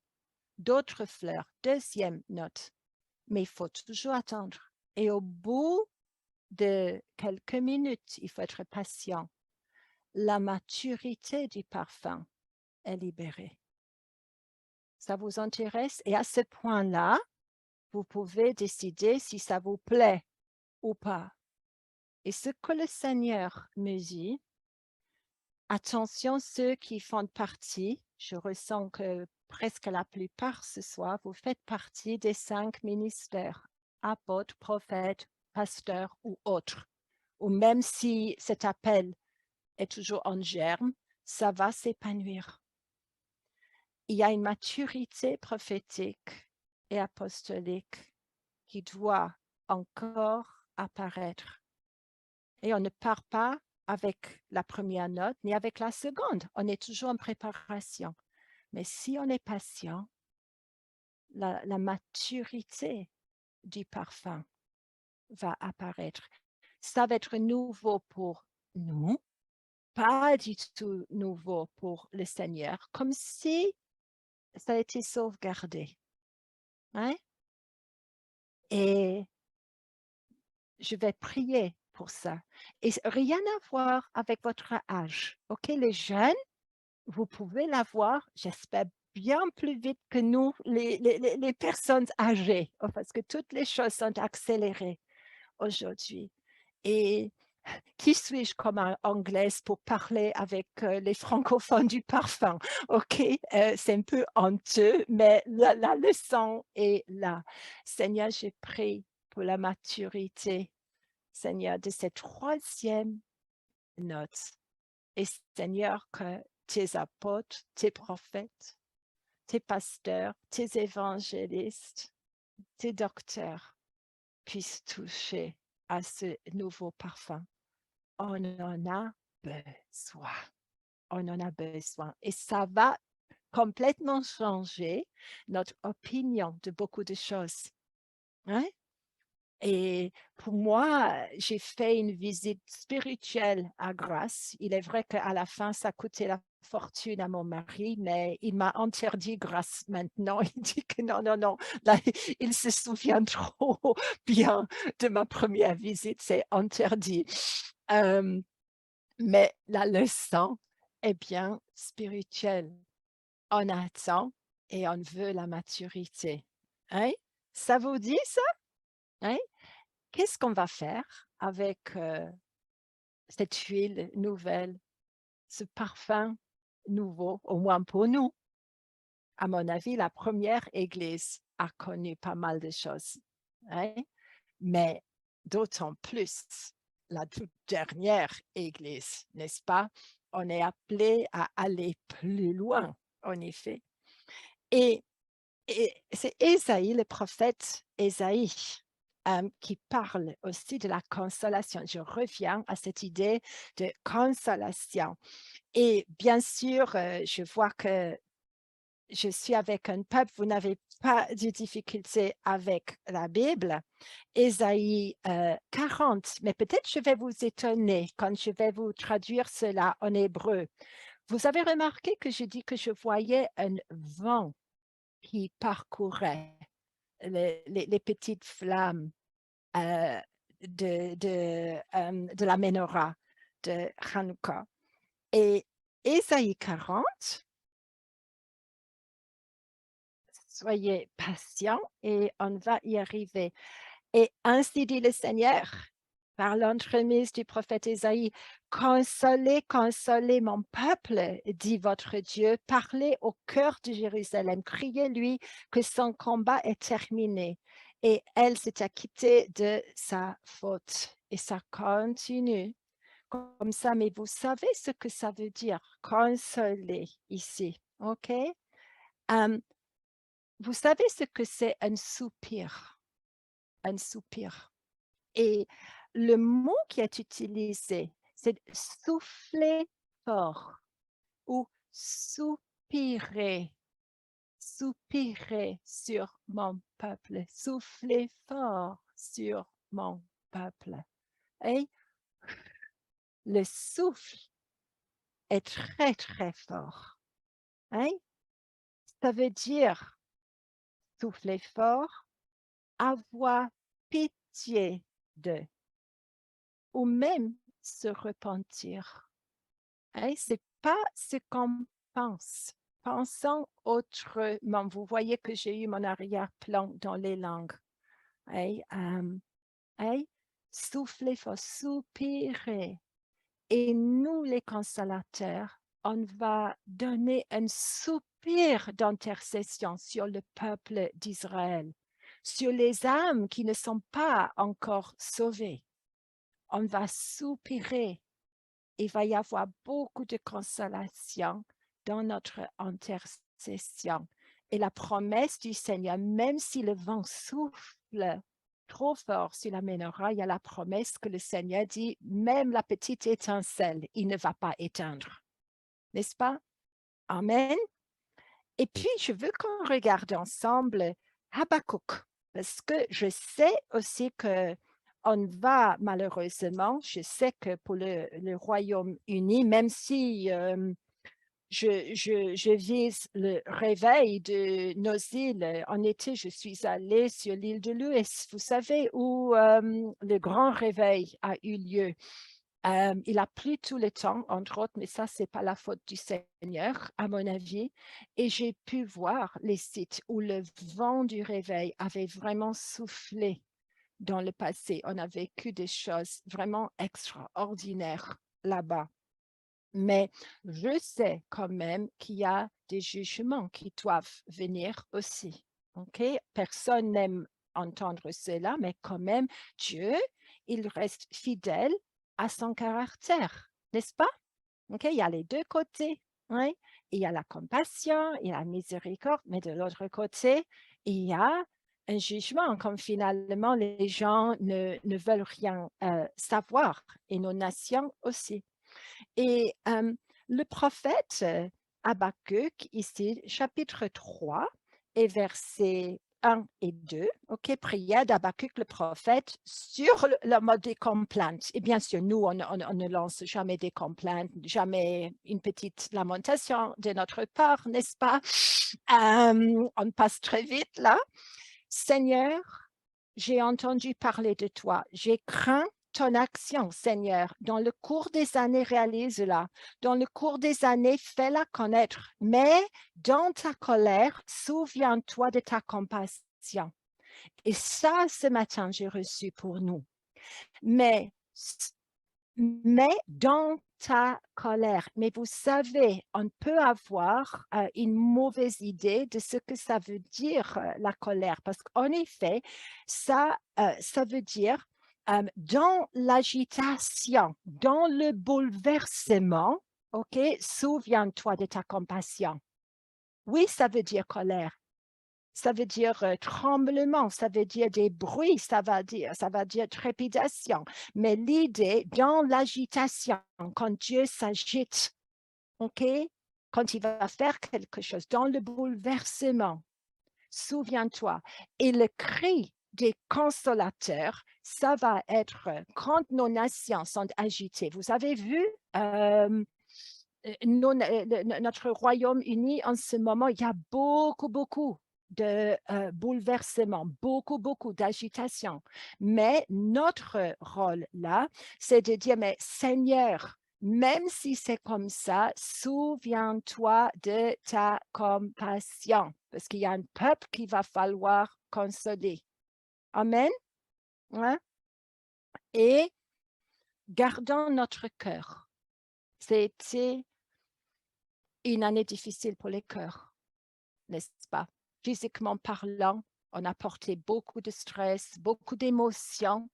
d'autres fleurs, deuxième note. Mais il faut toujours attendre. Et au bout de quelques minutes, il faut être patient. La maturité du parfum est libérée. Ça vous intéresse? Et à ce point-là, vous pouvez décider si ça vous plaît ou pas. Et ce que le Seigneur me dit, attention ceux qui font partie, je ressens que presque la plupart ce soir, vous faites partie des 5 ministères, apôtres, prophètes, pasteurs ou autres. Ou même si cet appel est toujours en germe, ça va s'épanouir. Il y a une maturité prophétique et apostolique qui doit encore apparaître. Et on ne part pas avec la première note ni avec la seconde. On est toujours en préparation. Mais si on est patient, la maturité du parfum va apparaître. Ça va être nouveau pour nous, pas du tout nouveau pour le Seigneur, comme si ça a été sauvegardé. Hein? Et je vais prier pour ça. Et rien à voir avec votre âge. OK, les jeunes, vous pouvez l'avoir, j'espère, bien plus vite que nous, les personnes âgées, parce que toutes les choses sont accélérées aujourd'hui. Et qui suis-je comme anglaise pour parler avec les francophones du parfum? OK, c'est un peu honteux, mais la leçon est là. Seigneur, je prie pour la maturité, Seigneur, de cette troisième note. Et Seigneur, que tes apôtres, tes prophètes, tes pasteurs, tes évangélistes, tes docteurs puissent toucher à ce nouveau parfum. On en a besoin. On en a besoin. Et ça va complètement changer notre opinion de beaucoup de choses. Hein? Et pour moi, j'ai fait une visite spirituelle à Grasse. Il est vrai qu'à la fin, ça coûtait la fortune à mon mari, mais il m'a interdit Grasse maintenant. Il dit que non, non, non, là, il se souvient trop bien de ma première visite, c'est interdit. Mais la leçon est bien spirituelle. On attend et on veut la maturité. Hein? Ça vous dit ça? Hein? Qu'est-ce qu'on va faire avec cette huile nouvelle, ce parfum nouveau, au moins pour nous? À mon avis, la première Église a connu pas mal de choses, hein? Mais d'autant plus la toute dernière Église, n'est-ce pas? On est appelé à aller plus loin, en effet. Et, et c'est Ésaïe, le prophète Ésaïe, qui parle aussi de la consolation. Je reviens à cette idée de consolation. Et bien sûr, je vois que je suis avec un peuple, vous n'avez pas de difficulté avec la Bible. Ésaïe 40, mais peut-être je vais vous étonner quand je vais vous traduire cela en hébreu. Vous avez remarqué que je dis que je voyais un vent qui parcourait les petites flammes euh, de la menorah de Hanouka. Et Ésaïe 40, soyez patients et on va y arriver. Et ainsi dit le Seigneur, par l'entremise du prophète Ésaïe, consolez, consolez mon peuple, dit votre Dieu, parlez au cœur de Jérusalem, criez-lui que son combat est terminé. Et elle s'est acquittée de sa faute. Et ça continue comme ça, mais vous savez ce que ça veut dire, consoler ici, ok? Vous savez ce que c'est un soupir? Un soupir. Et le mot qui est utilisé, c'est souffler fort ou soupirer, soupirer sur mon peuple, souffler fort sur mon peuple. Et le souffle est très, très fort. Hein? Ça veut dire souffler fort, avoir pitié de, ou même se repentir. Hein? Ce n'est pas ce qu'on pense. pensons autrement. Vous voyez que j'ai eu mon arrière-plan dans les langues. Hey, hey, souffler, il faut soupirer. Et nous, les consolateurs, on va donner un soupir d'intercession sur le peuple d'Israël, sur les âmes qui ne sont pas encore sauvées. On va soupirer. Il va y avoir beaucoup de consolation dans notre intercession. Et la promesse du Seigneur, même si le vent souffle trop fort sur la menorah, il y a la promesse que le Seigneur dit, même la petite étincelle, il ne va pas éteindre. N'est-ce pas? Amen. Et puis, je veux qu'on regarde ensemble Habakkuk, parce que je sais aussi que on va malheureusement, je sais que pour le Royaume-Uni, même si je vise le réveil de nos îles, en été, je suis allée sur l'île de Lewis, vous savez, où le grand réveil a eu lieu. Il a plu tout le temps, entre autres, mais ça, c'est pas la faute du Seigneur, à mon avis. Et j'ai pu voir les sites où le vent du réveil avait vraiment soufflé dans le passé. On a vécu des choses vraiment extraordinaires là-bas. Mais je sais quand même qu'il y a des jugements qui doivent venir aussi. OK? Personne n'aime entendre cela, mais quand même, Dieu, il reste fidèle à son caractère, n'est-ce pas? OK? Il y a les deux côtés. Oui? Il y a la compassion, il y a la miséricorde, mais de l'autre côté, il y a un jugement, comme finalement les gens ne veulent rien savoir, et nos nations aussi. Et le prophète Habakkuk, ici, chapitre 3 et versets 1 et 2, OK, prière d'Habakkuk le prophète sur le mode des complaintes. Et bien sûr, nous, on ne lance jamais des complaintes, jamais une petite lamentation de notre part, n'est-ce pas? On passe très vite là. Seigneur, j'ai entendu parler de toi, j'ai craint ton action, Seigneur. Dans le cours des années, réalise-la. Dans le cours des années, fais-la connaître. Mais dans ta colère, souviens-toi de ta compassion. Et ça, ce matin, j'ai reçu pour nous. Mais dans ta colère. Mais vous savez, on peut avoir une mauvaise idée de ce que ça veut dire, la colère, parce qu'en effet, ça veut dire dans l'agitation, dans le bouleversement, OK, souviens-toi de ta compassion. Oui, ça veut dire colère. Ça veut dire tremblement, ça veut dire des bruits, ça va dire trépidation. Mais l'idée, dans l'agitation, quand Dieu s'agite, OK, quand il va faire quelque chose, dans le bouleversement, souviens-toi. Et le cri des consolateurs, ça va être quand nos nations sont agitées. Vous avez vu notre Royaume-Uni en ce moment, il y a beaucoup de bouleversements, beaucoup d'agitation. Mais notre rôle là, c'est de dire, mais Seigneur, même si c'est comme ça, souviens-toi de ta compassion, parce qu'il y a un peuple qu'il va falloir consoler. Amen. Hein? Et gardons notre cœur. C'était une année difficile pour les cœurs, n'est-ce pas? Physiquement parlant, on a porté beaucoup de stress, beaucoup d'émotions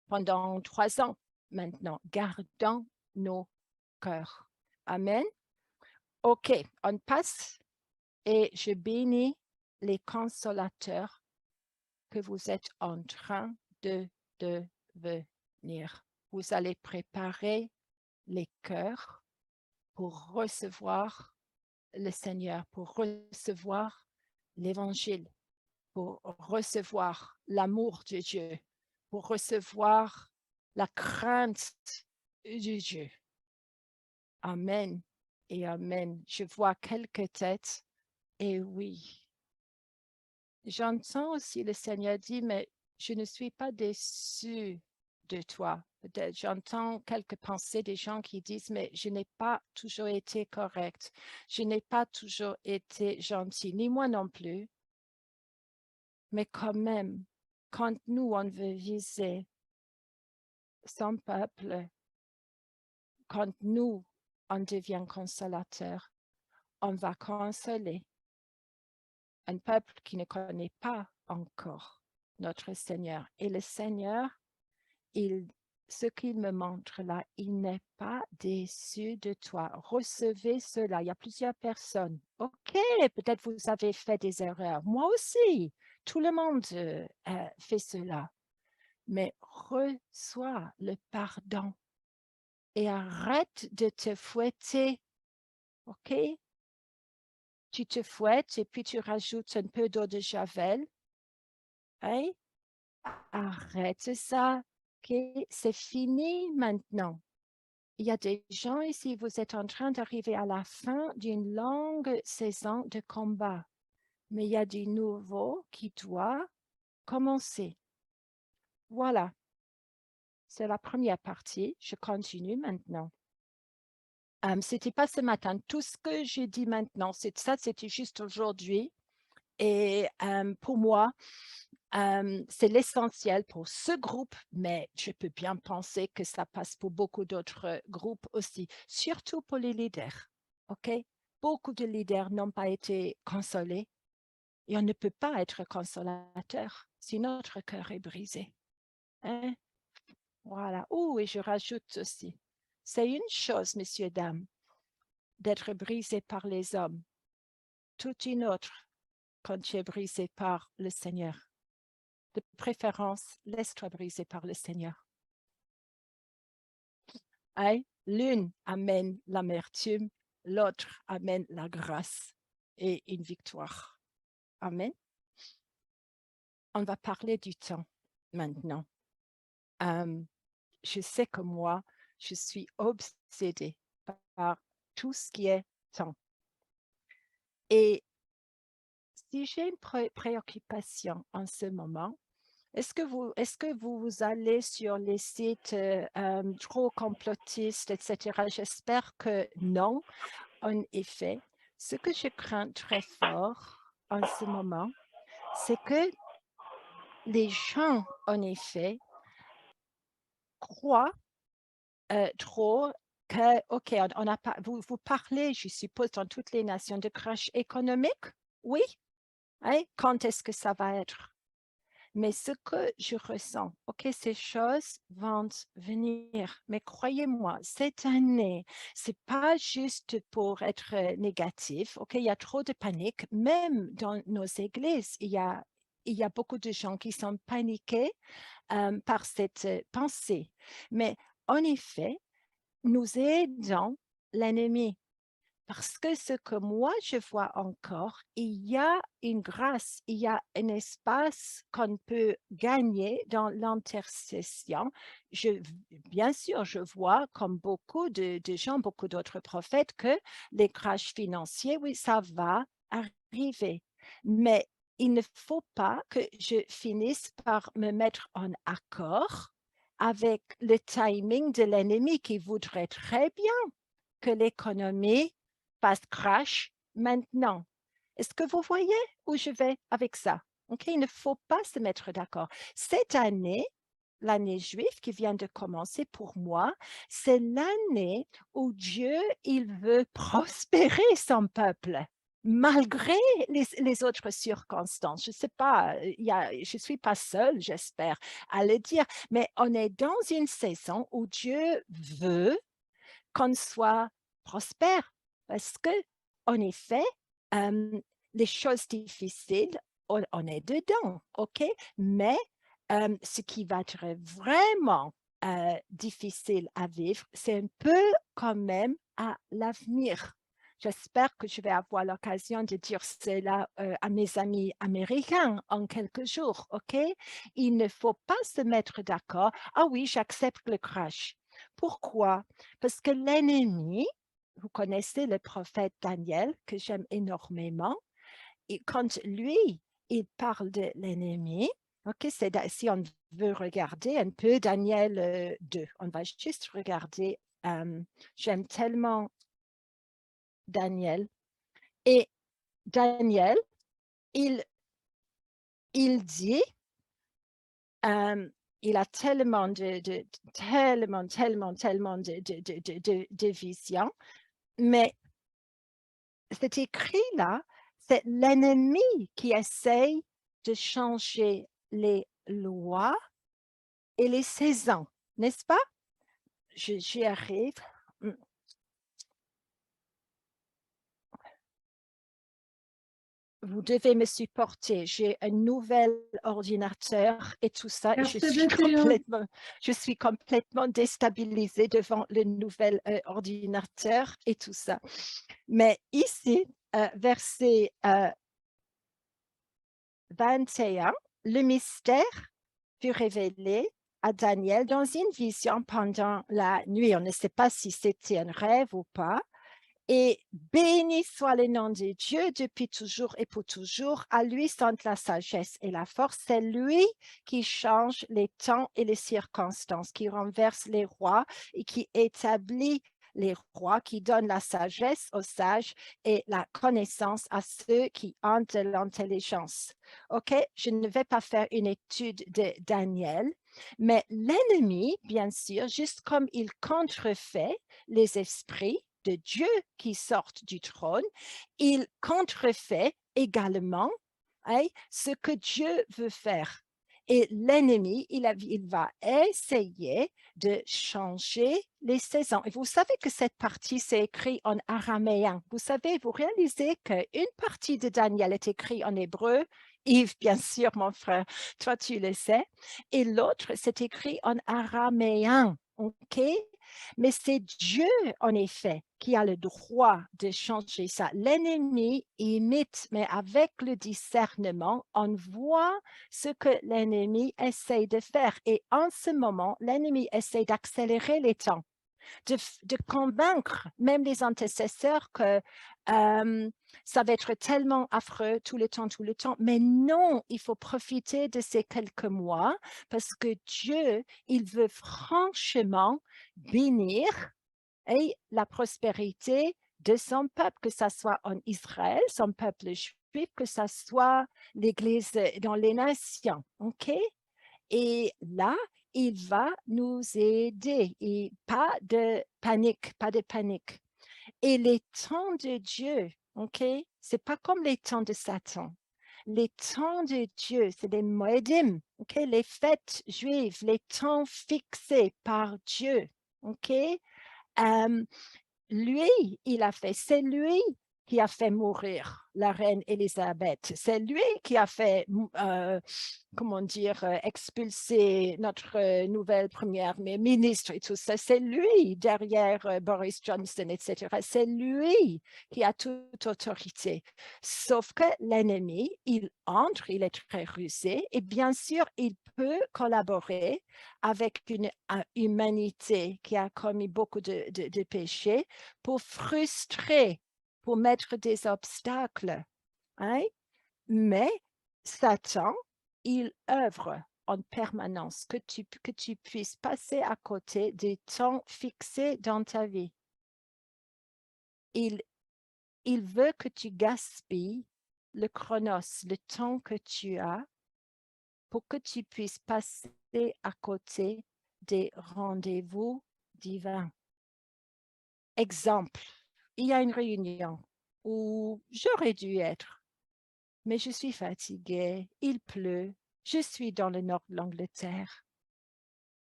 pendant 3 ans maintenant. Gardons nos cœurs. Amen. OK, on passe et je bénis les consolateurs que vous êtes en train de devenir. Vous allez préparer les cœurs pour recevoir le Seigneur, pour recevoir l'Évangile, pour recevoir l'amour de Dieu, pour recevoir la crainte de Dieu. Amen et Amen. Je vois quelques têtes et oui. J'entends aussi le Seigneur dire, mais je ne suis pas déçu de toi. J'entends quelques pensées des gens qui disent, mais je n'ai pas toujours été correcte, je n'ai pas toujours été gentille, ni moi non plus. Mais quand même, quand nous, on veut viser son peuple, quand nous, on devient consolateur, on va consoler un peuple qui ne connaît pas encore notre Seigneur. Et le Seigneur, ce qu'il me montre là, il n'est pas déçu de toi. Recevez cela. Il y a plusieurs personnes. OK, peut-être vous avez fait des erreurs. Moi aussi. Tout le monde fait cela. Mais reçois le pardon et arrête de te fouetter. OK? Tu te fouettes et puis tu rajoutes un peu d'eau de javel. Hein? Arrête ça. OK? C'est fini maintenant. Il y a des gens ici, vous êtes en train d'arriver à la fin d'une longue saison de combat. Mais il y a du nouveau qui doit commencer. Voilà. C'est la première partie. Je continue maintenant. C'était pas ce matin. Tout ce que je dis maintenant, c'était juste aujourd'hui. Et pour moi, c'est l'essentiel pour ce groupe, mais je peux bien penser que ça passe pour beaucoup d'autres groupes aussi, surtout pour les leaders. OK? Beaucoup de leaders n'ont pas été consolés et on ne peut pas être consolateur si notre cœur est brisé. Hein? Voilà. Oh, et je rajoute aussi, c'est une chose, messieurs, dames, d'être brisé par les hommes, toute une autre quand tu es brisé par le Seigneur. De préférence, laisse-toi briser par le Seigneur. Hein? L'une amène l'amertume, l'autre amène la grâce et une victoire. Amen. On va parler du temps maintenant. Je sais que moi, je suis obsédée par tout ce qui est temps. Et si j'ai une préoccupation en ce moment, est-ce que vous allez sur les sites trop complotistes, etc.? J'espère que non. En effet, ce que je crains très fort en ce moment, c'est que les gens, en effet, croient trop que, OK, on a pas, vous parlez, je suppose, dans toutes les nations de crash économique? Oui? Hein? Quand est-ce que ça va être? Mais ce que je ressens, OK, ces choses vont venir. Mais croyez-moi, cette année, c'est pas juste pour être négatif. OK, il y a trop de panique. Même dans nos églises, il y a beaucoup de gens qui sont paniqués par cette pensée. Mais en effet, nous aidons l'ennemi. Parce que ce que moi je vois encore, il y a une grâce, il y a un espace qu'on peut gagner dans l'intercession. Bien sûr, je vois comme beaucoup de gens, beaucoup d'autres prophètes, que les crashs financiers, oui, ça va arriver. Mais il ne faut pas que je finisse par me mettre en accord avec le timing de l'ennemi qui voudrait très bien que l'économie passe crash maintenant. Est-ce que vous voyez où je vais avec ça? OK, il ne faut pas se mettre d'accord. Cette année, l'année juive qui vient de commencer pour moi, c'est l'année où Dieu, il veut prospérer son peuple malgré les autres circonstances. Je ne sais pas, je ne suis pas seule, j'espère, à le dire, mais on est dans une saison où Dieu veut qu'on soit prospère. Parce que, en effet, les choses difficiles, on est dedans, OK? Mais ce qui va être vraiment difficile à vivre, c'est un peu quand même à l'avenir. J'espère que je vais avoir l'occasion de dire cela à mes amis américains en quelques jours, OK? Il ne faut pas se mettre d'accord. Ah oui, j'accepte le crash. Pourquoi? Parce que l'ennemi, vous connaissez le prophète Daniel, que j'aime énormément, et quand lui, il parle de l'ennemi, OK, si on veut regarder un peu Daniel 2, on va juste regarder. J'aime tellement Daniel. Et Daniel, il dit, il a tellement de visions, mais cet écrit-là, c'est l'ennemi qui essaye de changer les lois et les saisons, n'est-ce pas? J'y arrive. Vous devez me supporter. J'ai un nouvel ordinateur et tout ça. Et je suis complètement déstabilisée devant le nouvel ordinateur et tout ça. Mais ici, verset 21, le mystère fut révélé à Daniel dans une vision pendant la nuit. On ne sait pas si c'était un rêve ou pas. Et béni soit le nom de Dieu depuis toujours et pour toujours. À lui sont la sagesse et la force. C'est lui qui change les temps et les circonstances, qui renverse les rois et qui établit les rois, qui donne la sagesse aux sages et la connaissance à ceux qui ont de l'intelligence. OK, je ne vais pas faire une étude de Daniel, mais l'ennemi, bien sûr, juste comme il contrefait les esprits de Dieu qui sortent du trône, il contrefait également ce que Dieu veut faire. Et l'ennemi, il va essayer de changer les saisons. Et vous savez que cette partie, c'est écrit en araméen. Vous savez, vous réalisez qu'une partie de Daniel est écrite en hébreu. Yves, bien sûr, mon frère, toi, tu le sais. Et l'autre, c'est écrit en araméen. OK? Mais c'est Dieu, en effet, qui a le droit de changer ça. L'ennemi imite, mais avec le discernement, on voit ce que l'ennemi essaie de faire. Et en ce moment, l'ennemi essaie d'accélérer les temps, de convaincre même les intercesseurs que ça va être tellement affreux tout le temps. Mais non, il faut profiter de ces quelques mois parce que Dieu, il veut franchement bénir et la prospérité de son peuple, que ce soit en Israël, son peuple juif, que ce soit l'Église dans les nations. OK? Et là, il va nous aider et pas de panique, pas de panique. Et les temps de Dieu, OK, c'est pas comme les temps de Satan. Les temps de Dieu, c'est les moedim, OK, les fêtes juives, les temps fixés par Dieu, OK. Lui, c'est lui qui a fait mourir la reine Élisabeth. C'est lui qui a fait, comment dire, expulser notre nouvelle première ministre et tout ça. C'est lui derrière Boris Johnson, etc. C'est lui qui a toute autorité. Sauf que l'ennemi, il entre, il est très rusé et bien sûr, il peut collaborer avec une humanité qui a commis beaucoup de péchés pour frustrer, pour mettre des obstacles. Hein? Mais Satan, il œuvre en permanence que tu puisses passer à côté des temps fixés dans ta vie. Il veut que tu gaspilles le chronos, le temps que tu as, pour que tu puisses passer à côté des rendez-vous divins. Exemple, il y a une réunion où j'aurais dû être, mais je suis fatiguée, il pleut, je suis dans le nord de l'Angleterre.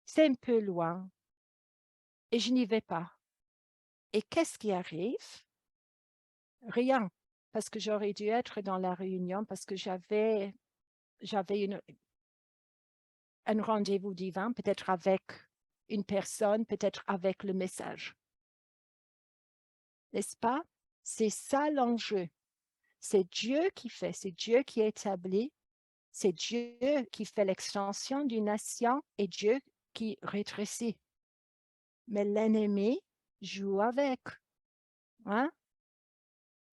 C'est un peu loin et je n'y vais pas. Et qu'est-ce qui arrive? Rien, parce que j'aurais dû être dans la réunion, parce que j'avais un rendez-vous divin, peut-être avec une personne, peut-être avec le message. N'est-ce pas? C'est ça l'enjeu. C'est Dieu qui fait, c'est Dieu qui établit, c'est Dieu qui fait l'extension d'une nation et Dieu qui rétrécit. Mais l'ennemi joue avec. Hein?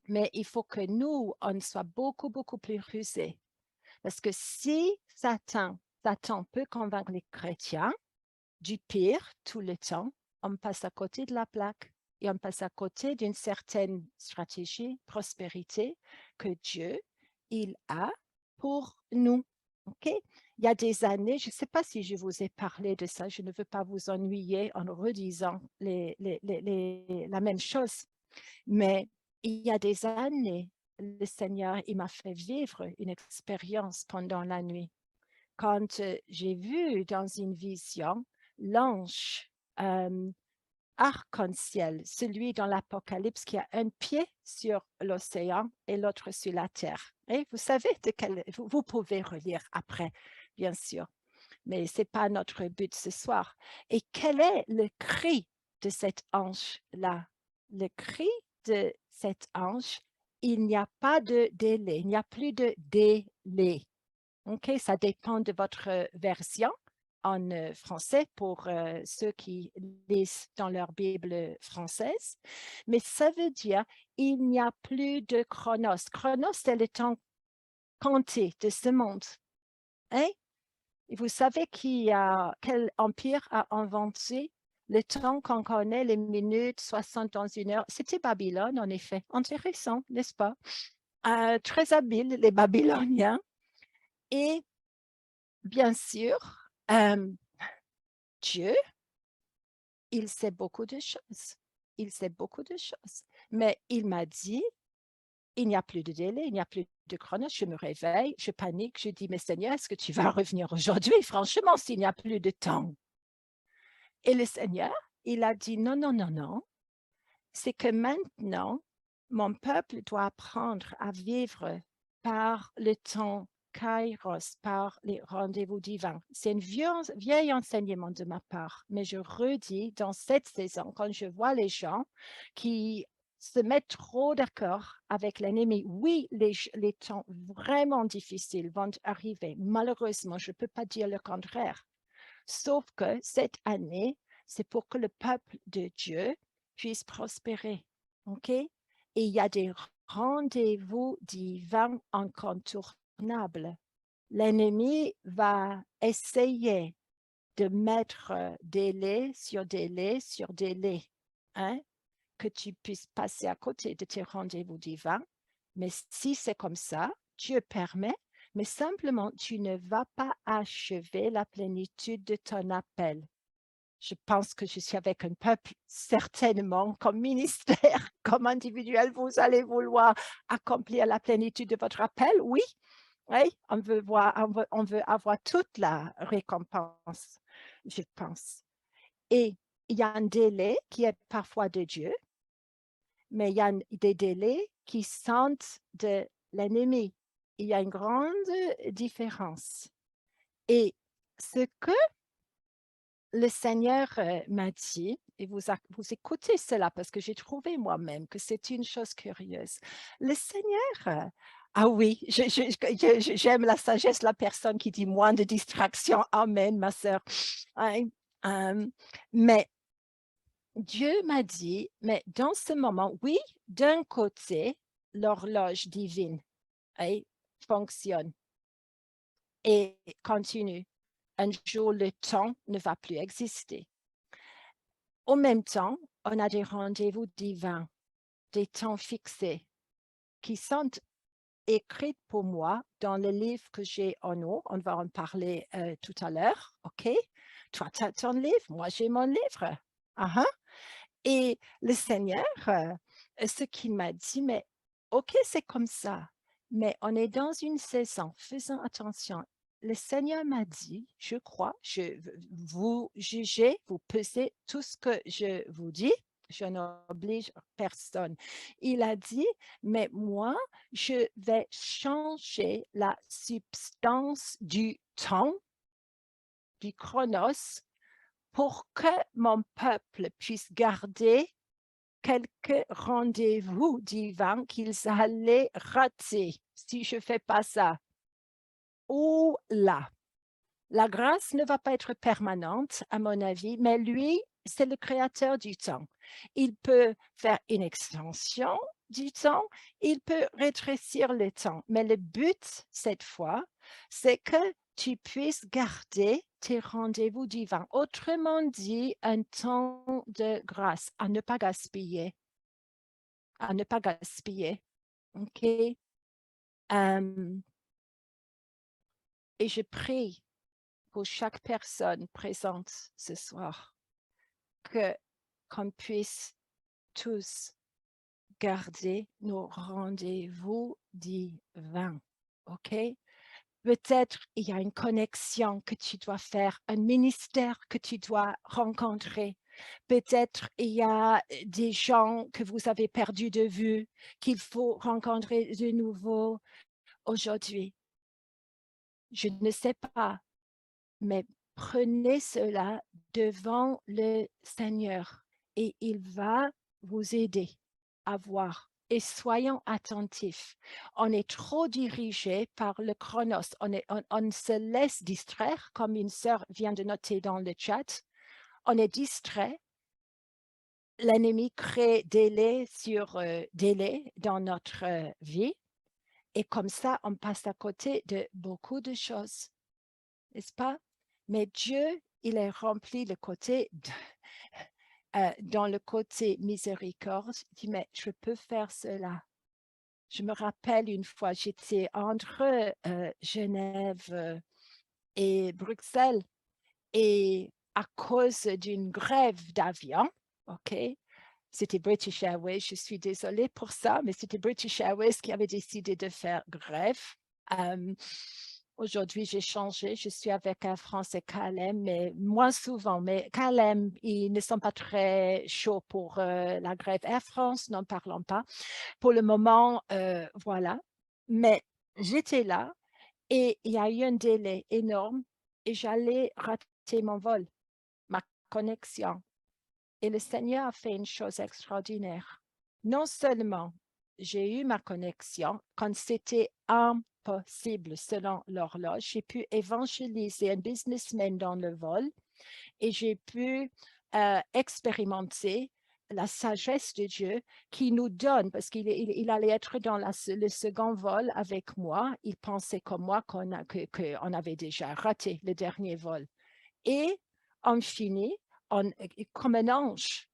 Mais il faut que nous, on soit beaucoup plus rusés. Parce que si Satan peut convaincre les chrétiens du pire tout le temps, on passe à côté de la plaque et on passe à côté d'une certaine stratégie, prospérité que Dieu, il a pour nous. OK? Il y a des années, je ne sais pas si je vous ai parlé de ça, je ne veux pas vous ennuyer en redisant la même chose, mais il y a des années, le Seigneur, il m'a fait vivre une expérience pendant la nuit. Quand j'ai vu dans une vision l'ange arc-en-ciel, celui dans l'Apocalypse qui a un pied sur l'océan et l'autre sur la terre. Et vous savez de quel, vous pouvez relire après, bien sûr, mais ce n'est pas notre but ce soir. Et quel est le cri de cet ange-là? Le cri de cet ange, il n'y a pas de délai, il n'y a plus de délai. OK, ça dépend de votre version en français pour ceux qui lisent dans leur Bible française. Mais ça veut dire il n'y a plus de chronos. Chronos, c'est le temps compté de ce monde. Hein? Et vous savez quel empire a inventé le temps qu'on connaît, les minutes, 60 dans une heure? C'était Babylone, en effet. Intéressant, n'est-ce pas? Très habile, les Babyloniens. Et bien sûr, Dieu, il sait beaucoup de choses. Il sait beaucoup de choses. Mais il m'a dit, il n'y a plus de délai, il n'y a plus de chronos. Je me réveille, je panique, je dis, mais Seigneur, est-ce que tu vas revenir aujourd'hui? Franchement, s'il n'y a plus de temps. Et le Seigneur, il a dit, non, non, non, non. C'est que maintenant, mon peuple doit apprendre à vivre par le temps Kairos, par les rendez-vous divins. C'est un vieil enseignement de ma part, mais je redis, dans cette saison, quand je vois les gens qui se mettent trop d'accord avec l'ennemi, oui, les temps vraiment difficiles vont arriver. Malheureusement, je ne peux pas dire le contraire. Sauf que cette année, c'est pour que le peuple de Dieu puisse prospérer. OK? Et il y a des rendez-vous divins incontournables. L'ennemi va essayer de mettre délai sur délai sur délai, hein, que tu puisses passer à côté de tes rendez-vous divins. Mais si c'est comme ça, Dieu permet, mais simplement, tu ne vas pas achever la plénitude de ton appel. Je pense que je suis avec un peuple, certainement, comme ministère, comme individuel, vous allez vouloir accomplir la plénitude de votre appel, oui. Oui, on veut avoir toute la récompense, je pense. Et il y a un délai qui est parfois de Dieu, mais il y a des délais qui sont de l'ennemi. Il y a une grande différence. Et ce que le Seigneur m'a dit, et vous écoutez cela parce que j'ai trouvé moi-même que c'est une chose curieuse. Le Seigneur, ah oui, j'aime la sagesse, la personne qui dit moins de distractions. Amen, ma sœur. Mais Dieu m'a dit, mais dans ce moment, oui, d'un côté, l'horloge divine fonctionne et continue. Un jour, le temps ne va plus exister. En même temps, on a des rendez-vous divins, des temps fixés qui sont écrits pour moi dans le livre que j'ai en haut. On va en parler tout à l'heure, OK? Toi, tu as ton livre, moi, j'ai mon livre. Et le Seigneur, ce qu'il m'a dit, mais OK, c'est comme ça, mais on est dans une saison, faisons attention. Le Seigneur m'a dit, je crois, vous jugez, vous pesez tout ce que je vous dis, je n'oblige personne. Il a dit, mais moi, je vais changer la substance du temps, du chronos, pour que mon peuple puisse garder quelques rendez-vous divins qu'ils allaient rater si je ne fais pas ça. Ou là, la grâce ne va pas être permanente, à mon avis, mais lui, c'est le créateur du temps. Il peut faire une extension du temps, il peut rétrécir le temps, mais le but, cette fois, c'est que tu puisses garder tes rendez-vous divins. Autrement dit, un temps de grâce à ne pas gaspiller. À ne pas gaspiller. OK? Et je prie pour chaque personne présente ce soir qu'on puisse tous garder nos rendez-vous divins. OK? Peut-être il y a une connexion que tu dois faire, un ministère que tu dois rencontrer. Peut-être il y a des gens que vous avez perdus de vue, qu'il faut rencontrer de nouveau aujourd'hui. Je ne sais pas, mais prenez cela devant le Seigneur et il va vous aider à voir. Et soyons attentifs. On est trop dirigé par le chronos. On se laisse distraire, comme une sœur vient de noter dans le chat. On est distrait. L'ennemi crée délai sur délai dans notre vie. Et comme ça, on passe à côté de beaucoup de choses. N'est-ce pas? Mais Dieu, il est rempli le côté, dans le côté miséricorde, il dit, mais je peux faire cela. Je me rappelle une fois, j'étais entre Genève et Bruxelles et à cause d'une grève d'avion, ok, c'était British Airways, je suis désolée pour ça, mais c'était British Airways qui avait décidé de faire grève. Aujourd'hui, j'ai changé, je suis avec Air France et KLM, mais moins souvent. Mais KLM, ils ne sont pas très chauds pour la grève. Air France, n'en parlons pas. Pour le moment, voilà. Mais j'étais là et il y a eu un délai énorme et j'allais rater mon vol, ma connexion. Et le Seigneur a fait une chose extraordinaire. Non seulement j'ai eu ma connexion quand c'était impossible selon l'horloge, j'ai pu évangéliser un businessman dans le vol et j'ai pu expérimenter la sagesse de Dieu qui nous donne, parce qu'il allait être dans le second vol avec moi, il pensait comme moi qu'on avait déjà raté le dernier vol. Et on finit, comme un ange,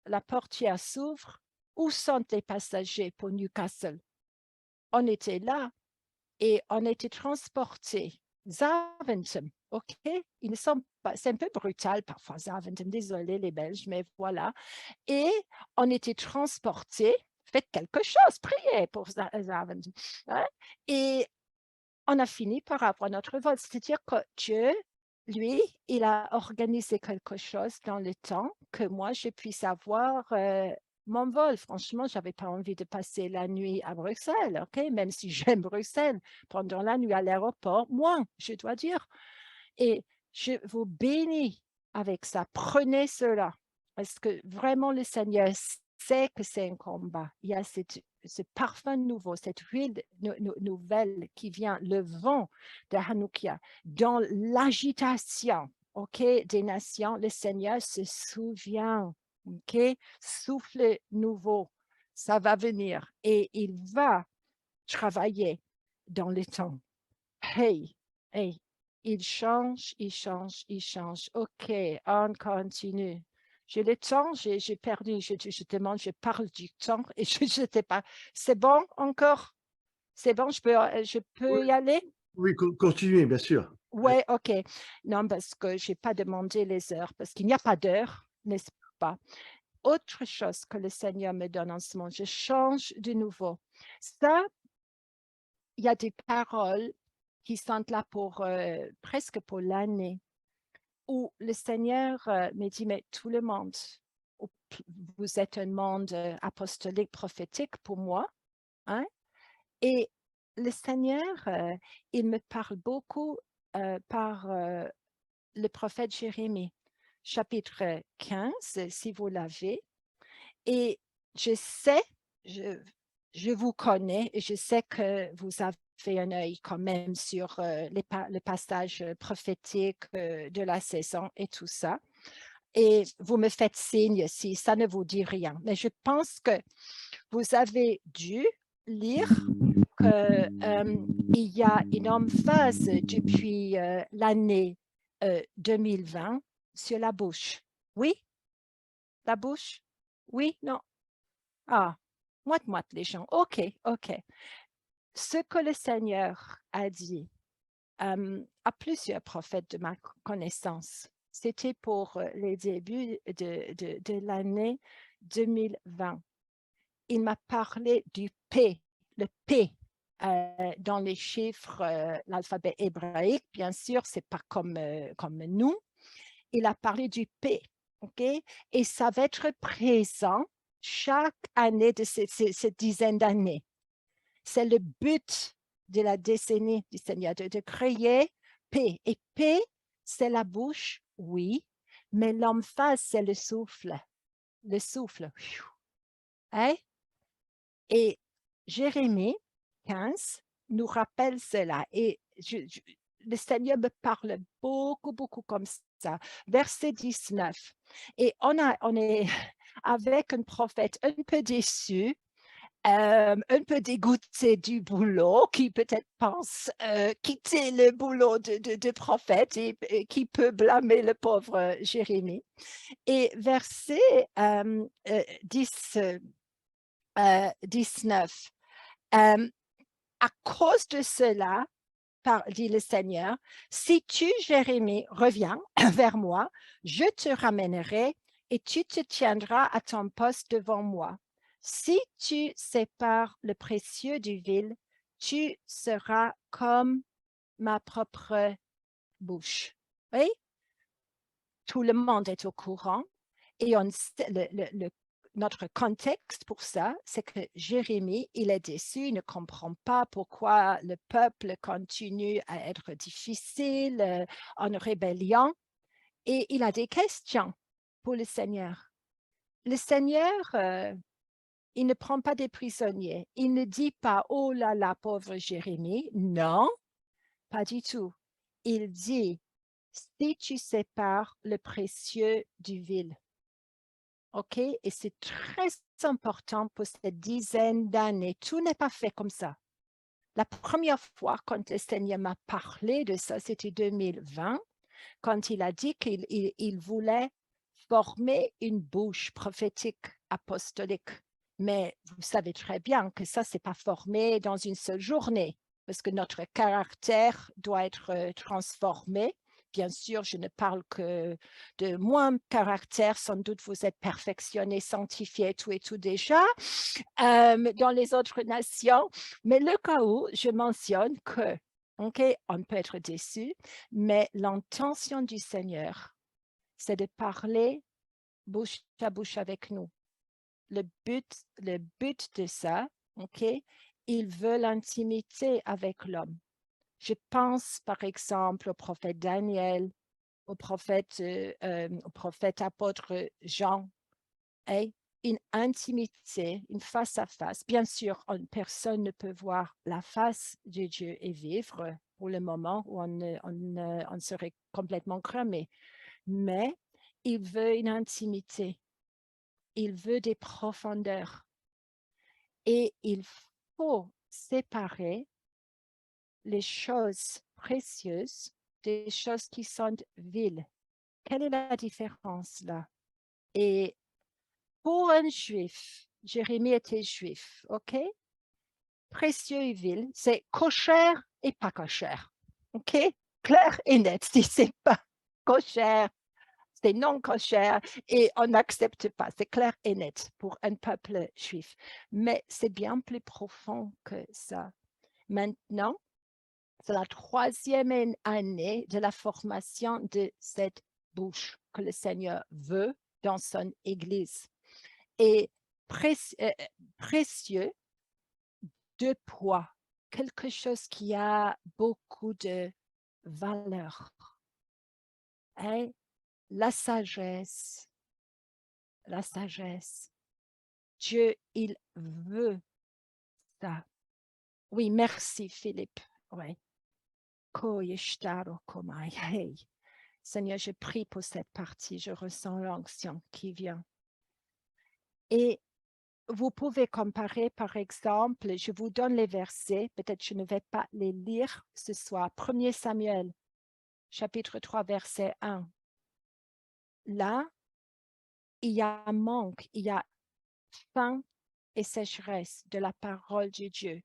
la portière s'ouvre. Où sont les passagers pour Newcastle? On était là et on était transportés. Zaventem, OK? Ils ne sont pas, c'est un peu brutal parfois, Zaventem, désolé les Belges, mais voilà. Et on était transportés, faites quelque chose, priez pour Zaventem. Hein? Et on a fini par avoir notre vol. C'est-à-dire que Dieu, lui, il a organisé quelque chose dans le temps que moi, je puisse avoir mon vol. Franchement, je n'avais pas envie de passer la nuit à Bruxelles, ok? Même si j'aime Bruxelles, pendant la nuit à l'aéroport, moi, je dois dire. Et je vous bénis avec ça. Prenez cela. Parce que vraiment, le Seigneur sait que c'est un combat. Il y a ce parfum nouveau, cette huile nouvelle qui vient, le vent de Hanoukia, dans l'agitation, ok, des nations, le Seigneur se souvient, ok, souffle nouveau, ça va venir et il va travailler dans le temps. Hey, hey, il change, il change, il change. OK, on continue. J'ai le temps, j'ai perdu, je demande, je parle du temps et je ne sais pas. C'est bon encore? C'est bon, je peux
Oui,
y aller?
oui, continuez, bien sûr.
Ouais, OK. Non, parce que je n'ai pas demandé les heures, parce qu'il n'y a pas d'heure, n'est-ce pas? Autre chose que le Seigneur me donne en ce moment, je change de nouveau. Ça, il y a des paroles qui sont là pour presque pour l'année, où le Seigneur me dit, mais tout le monde, vous êtes un monde apostolique, prophétique pour moi, hein? Et le Seigneur, il me parle beaucoup par le prophète Jérémie, chapitre 15, si vous l'avez. Et je sais, je vous connais et je sais que vous avez un œil quand même sur le passage prophétique de la saison et tout ça. Et vous me faites signe si ça ne vous dit rien. Mais je pense que vous avez dû lire il y a une emphase depuis l'année 2020 sur la bouche. Oui? La bouche? Oui? Non? Ah, moite-moite les gens. OK, OK. Ce que le Seigneur a dit à plusieurs prophètes de ma connaissance, c'était pour les débuts de l'année 2020. Il m'a parlé du P, le P dans les chiffres, l'alphabet hébraïque, bien sûr, c'est pas comme nous. Il a parlé du P, ok? Et ça va être présent chaque année de cette dizaine d'années. C'est le but de la décennie du Seigneur, de créer P. Et P, c'est la bouche, oui, mais l'emphase, c'est le souffle. Le souffle. Hein? Et Jérémie 15 nous rappelle cela. Et le Seigneur me parle beaucoup, beaucoup comme ça. Verset 19. Et on est avec un prophète un peu déçu, un peu dégoûté du boulot, qui peut-être pense quitter le boulot de prophète et qui peut blâmer le pauvre Jérémie. Et verset 19. À cause de cela, dit le Seigneur, si tu, Jérémie, reviens vers moi, je te ramènerai et tu te tiendras à ton poste devant moi. Si tu sépares le précieux du vil, tu seras comme ma propre bouche. Oui? Tout le monde est au courant et notre contexte pour ça, c'est que Jérémie, il est déçu, il ne comprend pas pourquoi le peuple continue à être difficile, en rébellion, et il a des questions pour le Seigneur. Le Seigneur, il ne prend pas des prisonniers. Il ne dit pas, oh là là, pauvre Jérémie. Non, pas du tout. Il dit, si tu sépares le précieux du vil. OK? Et c'est très important pour cette dizaine d'années. Tout n'est pas fait comme ça. La première fois, quand le Seigneur m'a parlé de ça, c'était 2020, quand il a dit qu'il voulait former une bouche prophétique apostolique. Mais vous savez très bien que ça, c'est pas formé dans une seule journée, parce que notre caractère doit être transformé. Bien sûr, je ne parle que de mon caractère. Sans doute, vous êtes perfectionné, sanctifié, tout et tout déjà dans les autres nations. Mais le cas où je mentionne que, OK, on peut être déçu, mais l'intention du Seigneur, c'est de parler bouche à bouche avec nous. Le but de ça, OK, il veut l'intimité avec l'homme. Je pense par exemple au prophète Daniel, au prophète apôtre Jean, et une intimité, une face à face. Bien sûr, personne ne peut voir la face de Dieu et vivre pour le moment où on serait complètement cramé. Mais il veut une intimité, il veut des profondeurs et il faut séparer les choses précieuses des choses qui sont viles. Quelle est la différence là? Et pour un juif, Jérémie était juif, ok? Précieux et vil, c'est cochère et pas cochère, ok? Clair et net, si c'est pas cochère, c'est non cochère et on n'accepte pas. C'est clair et net pour un peuple juif. Mais c'est bien plus profond que ça. Maintenant, c'est la troisième année de la formation de cette bouche que le Seigneur veut dans son Église. Et précieux, de poids, quelque chose qui a beaucoup de valeur. Hein? La sagesse. Dieu, il veut ça. Oui, merci Philippe. Oui. Hey. Seigneur, je prie pour cette partie. Je ressens l'onction qui vient. Et vous pouvez comparer, par exemple, je vous donne les versets, peut-être je ne vais pas les lire ce soir. 1er Samuel, chapitre 3, verset 1. Là, il y a un manque, il y a faim et sécheresse de la parole de Dieu.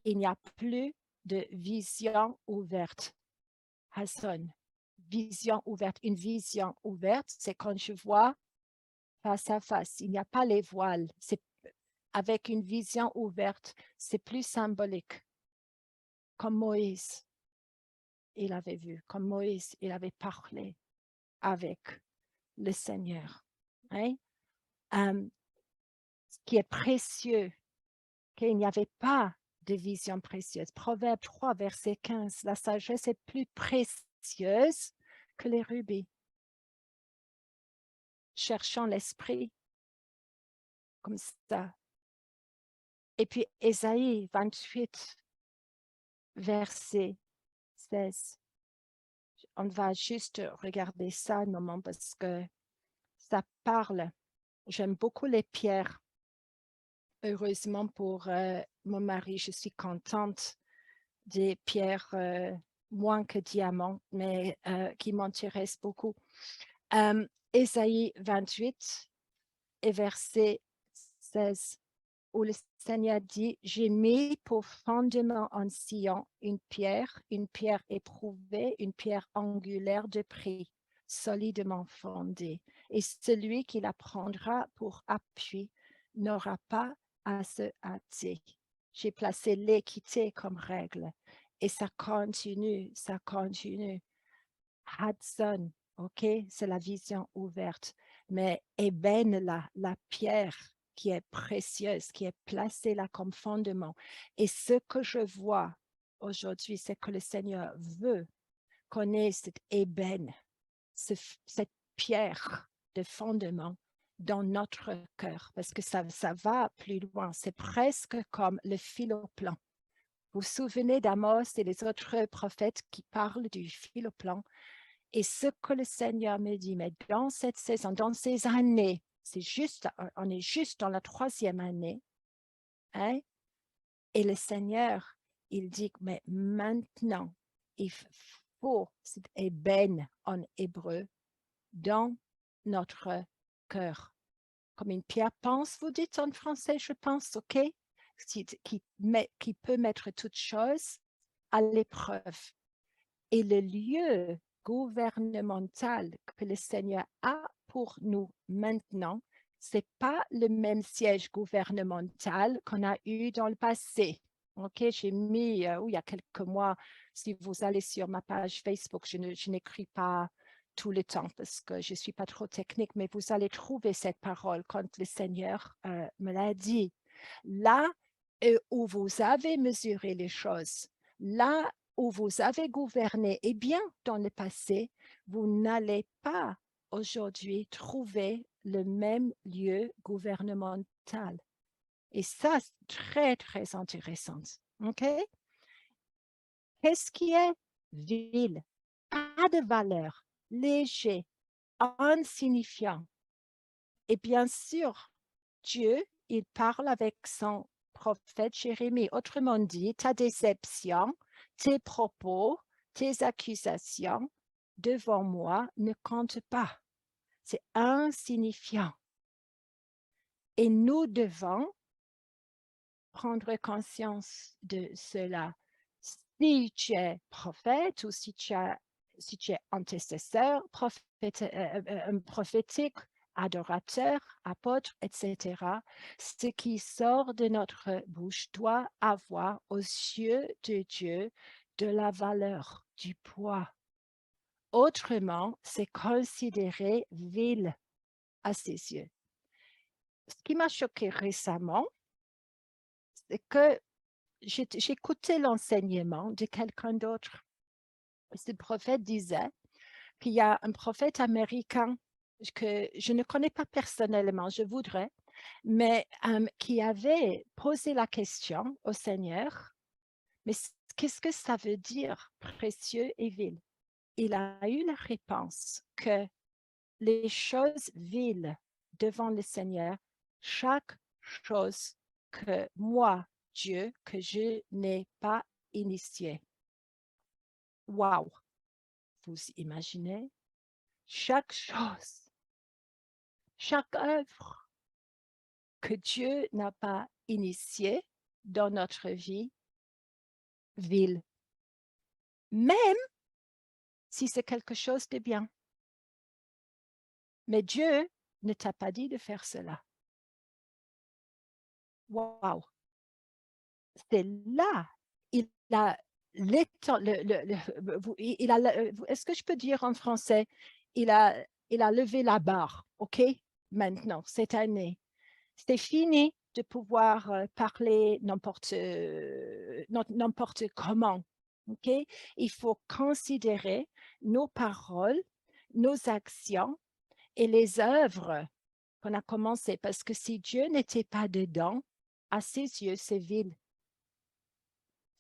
Il n'y a plus de vision ouverte. Hassan, vision ouverte. Une vision ouverte, c'est quand je vois face à face. Il n'y a pas les voiles. C'est avec une vision ouverte, c'est plus symbolique. Comme Moïse, il avait vu, comme Moïse, il avait parlé avec le Seigneur. Hein? Ce qui est précieux, qu'il n'y avait pas de vision précieuse. Proverbe 3, verset 15, la sagesse est plus précieuse que les rubis. Cherchons l'esprit comme ça. Et puis Ésaïe 28, verset 16. On va juste regarder ça un moment parce que ça parle. J'aime beaucoup les pierres. Heureusement pour mon mari, je suis contente des pierres moins que diamants, mais qui m'intéressent beaucoup. Ésaïe 28 et verset 16, où le Seigneur dit, j'ai mis pour fondement en Sion une pierre éprouvée, une pierre angulaire de prix, solidement fondée. Et celui qui la prendra pour appui n'aura pas à se hâter. J'ai placé l'équité comme règle. Et ça continue, ça continue. Hudson, ok, c'est la vision ouverte. Mais ébène la pierre qui est précieuse, qui est placée là comme fondement. Et ce que je vois aujourd'hui, c'est que le Seigneur veut qu'on ait cette ébène, cette pierre de fondement dans notre cœur, parce que ça va plus loin. C'est presque comme le fil au plan. Vous vous souvenez d'Amos et les autres prophètes qui parlent du fil au plan? Et ce que le Seigneur me dit, mais dans cette saison, dans ces années, on est juste dans la 3e année, hein? Et le Seigneur, il dit, mais maintenant, il faut cette ébène en hébreu dans notre cœur. Comme une pierre pense, vous dites en français, je pense, ok? Qui peut mettre toute chose à l'épreuve. Et le lieu gouvernemental que le Seigneur a pour nous maintenant, ce n'est pas le même siège gouvernemental qu'on a eu dans le passé. Ok, j'ai mis, il y a quelques mois, si vous allez sur ma page Facebook, je n'écris pas tout le temps parce que je ne suis pas trop technique, mais vous allez trouver cette parole quand le Seigneur me l'a dit. Là où vous avez mesuré les choses, là où vous avez gouverné, eh bien, dans le passé, vous n'allez pas aujourd'hui trouver le même lieu gouvernemental. Et ça, c'est très, très intéressant. OK? Qu'est-ce qui est vil? Pas de valeur, léger, insignifiant. Et bien sûr, Dieu, il parle avec son prophète Jérémie. Autrement dit, ta déception, tes propos, tes accusations devant moi ne comptent pas. C'est insignifiant. Et nous devons prendre conscience de cela. Si tu es prophète ou si tu es antécesseur, prophétique, adorateur, apôtre, etc., ce qui sort de notre bouche doit avoir aux yeux de Dieu de la valeur, du poids. Autrement, c'est considéré vil à ses yeux. Ce qui m'a choqué récemment, c'est que j'écoutais l'enseignement de quelqu'un d'autre. Ce prophète disait qu'il y a un prophète américain que je ne connais pas personnellement, je voudrais, mais qui avait posé la question au Seigneur, mais qu'est-ce que ça veut dire précieux et vil? Il a eu la réponse que les choses viles devant le Seigneur, chaque chose que moi, Dieu, que je n'ai pas initié. Waouh! Vous imaginez? Chaque chose, chaque œuvre que Dieu n'a pas initiée dans notre vie, vile, même si c'est quelque chose de bien. Mais Dieu ne t'a pas dit de faire cela. Waouh! C'est là, il a l'étend il a est-ce que je peux dire en français? Il a il a levé la barre, OK? Maintenant, cette année. C'est fini de pouvoir, parler n'importe comment, OK? Il faut considérer nos paroles, nos actions et les œuvres qu'on a commencées, parce que si Dieu n'était pas dedans, à ses yeux, c'est vide.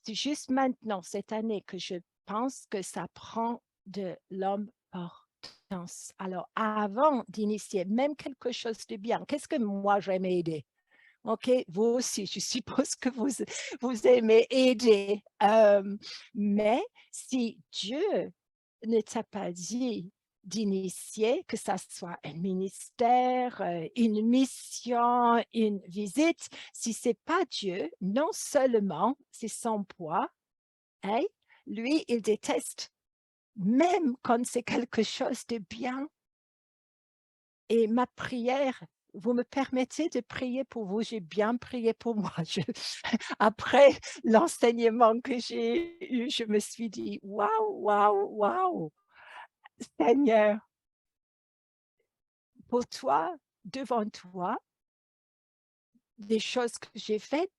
C'est juste maintenant, cette année, que je pense que ça prend de l'importance. Alors, avant d'initier même quelque chose de bien, qu'est-ce que moi j'aime aider? OK, vous aussi, je suppose que vous aimez aider. Mais si Dieu ne t'a pas dit d'initier, que ça soit un ministère, une mission, une visite, si c'est pas Dieu, non seulement c'est son poids, hein, lui, il déteste, même quand c'est quelque chose de bien. Et ma prière, vous me permettez de prier pour vous? J'ai bien prié pour moi. Après l'enseignement que j'ai eu, je me suis dit: «Waouh, waouh, waouh! Seigneur, pour toi, devant toi, des choses que j'ai faites,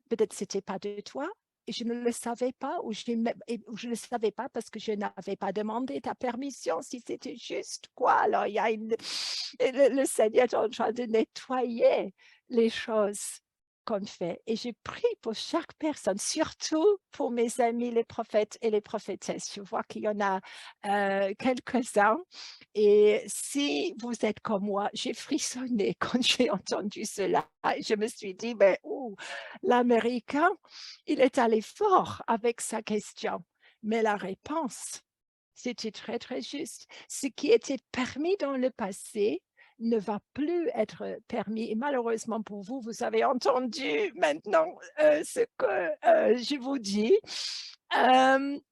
peut-être c'était pas de toi et je ne le savais pas ou je ne le savais pas parce que je n'avais pas demandé ta permission. Si c'était juste quoi, alors il y a le Seigneur est en train de nettoyer les choses qu'on fait et j'ai pris pour chaque personne, surtout pour mes amis les prophètes et les prophétesses. Je vois qu'il y en a, quelques-uns et si vous êtes comme moi, j'ai frissonné quand j'ai entendu cela et je me suis dit: «Ben, ouh, l'Américain, il est allé fort avec sa question, mais la réponse, c'était très, très juste. Ce qui était permis dans le passé ne va plus être permis et malheureusement pour vous, vous avez entendu maintenant, ce que, je vous dis,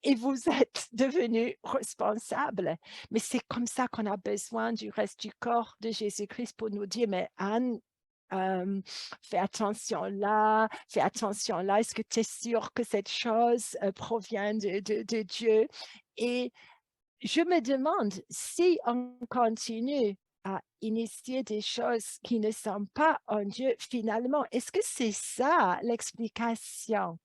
et vous êtes devenus responsables. Mais c'est comme ça qu'on a besoin du reste du corps de Jésus-Christ pour nous dire: «Mais Anne, hem, fais attention là, est-ce que tu es sûre que cette chose, provient de Dieu?» Et je me demande si on continue à initier des choses qui ne sont pas en Dieu, finalement, est-ce que c'est ça l'explication,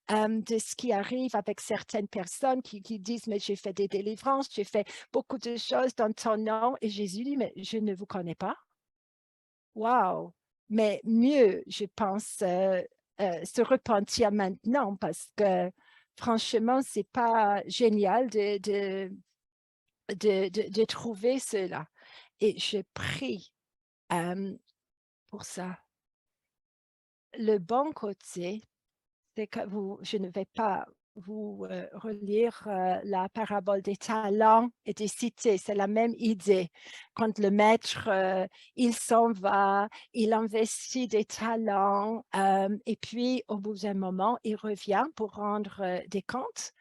de ce qui arrive avec certaines personnes qui disent: «Mais j'ai fait des délivrances, j'ai fait beaucoup de choses dans ton nom» et Jésus dit: «Mais je ne vous connais pas». Waouh! Mais mieux, je pense, se repentir maintenant parce que franchement, c'est pas génial de trouver cela et je prie, pour ça. Le bon côté, c'est que je ne vais pas vous, relire, la parabole des talents et des cités, c'est la même idée. Quand le maître, il s'en va, il investit des talents, et puis au bout d'un moment, il revient pour rendre, des comptes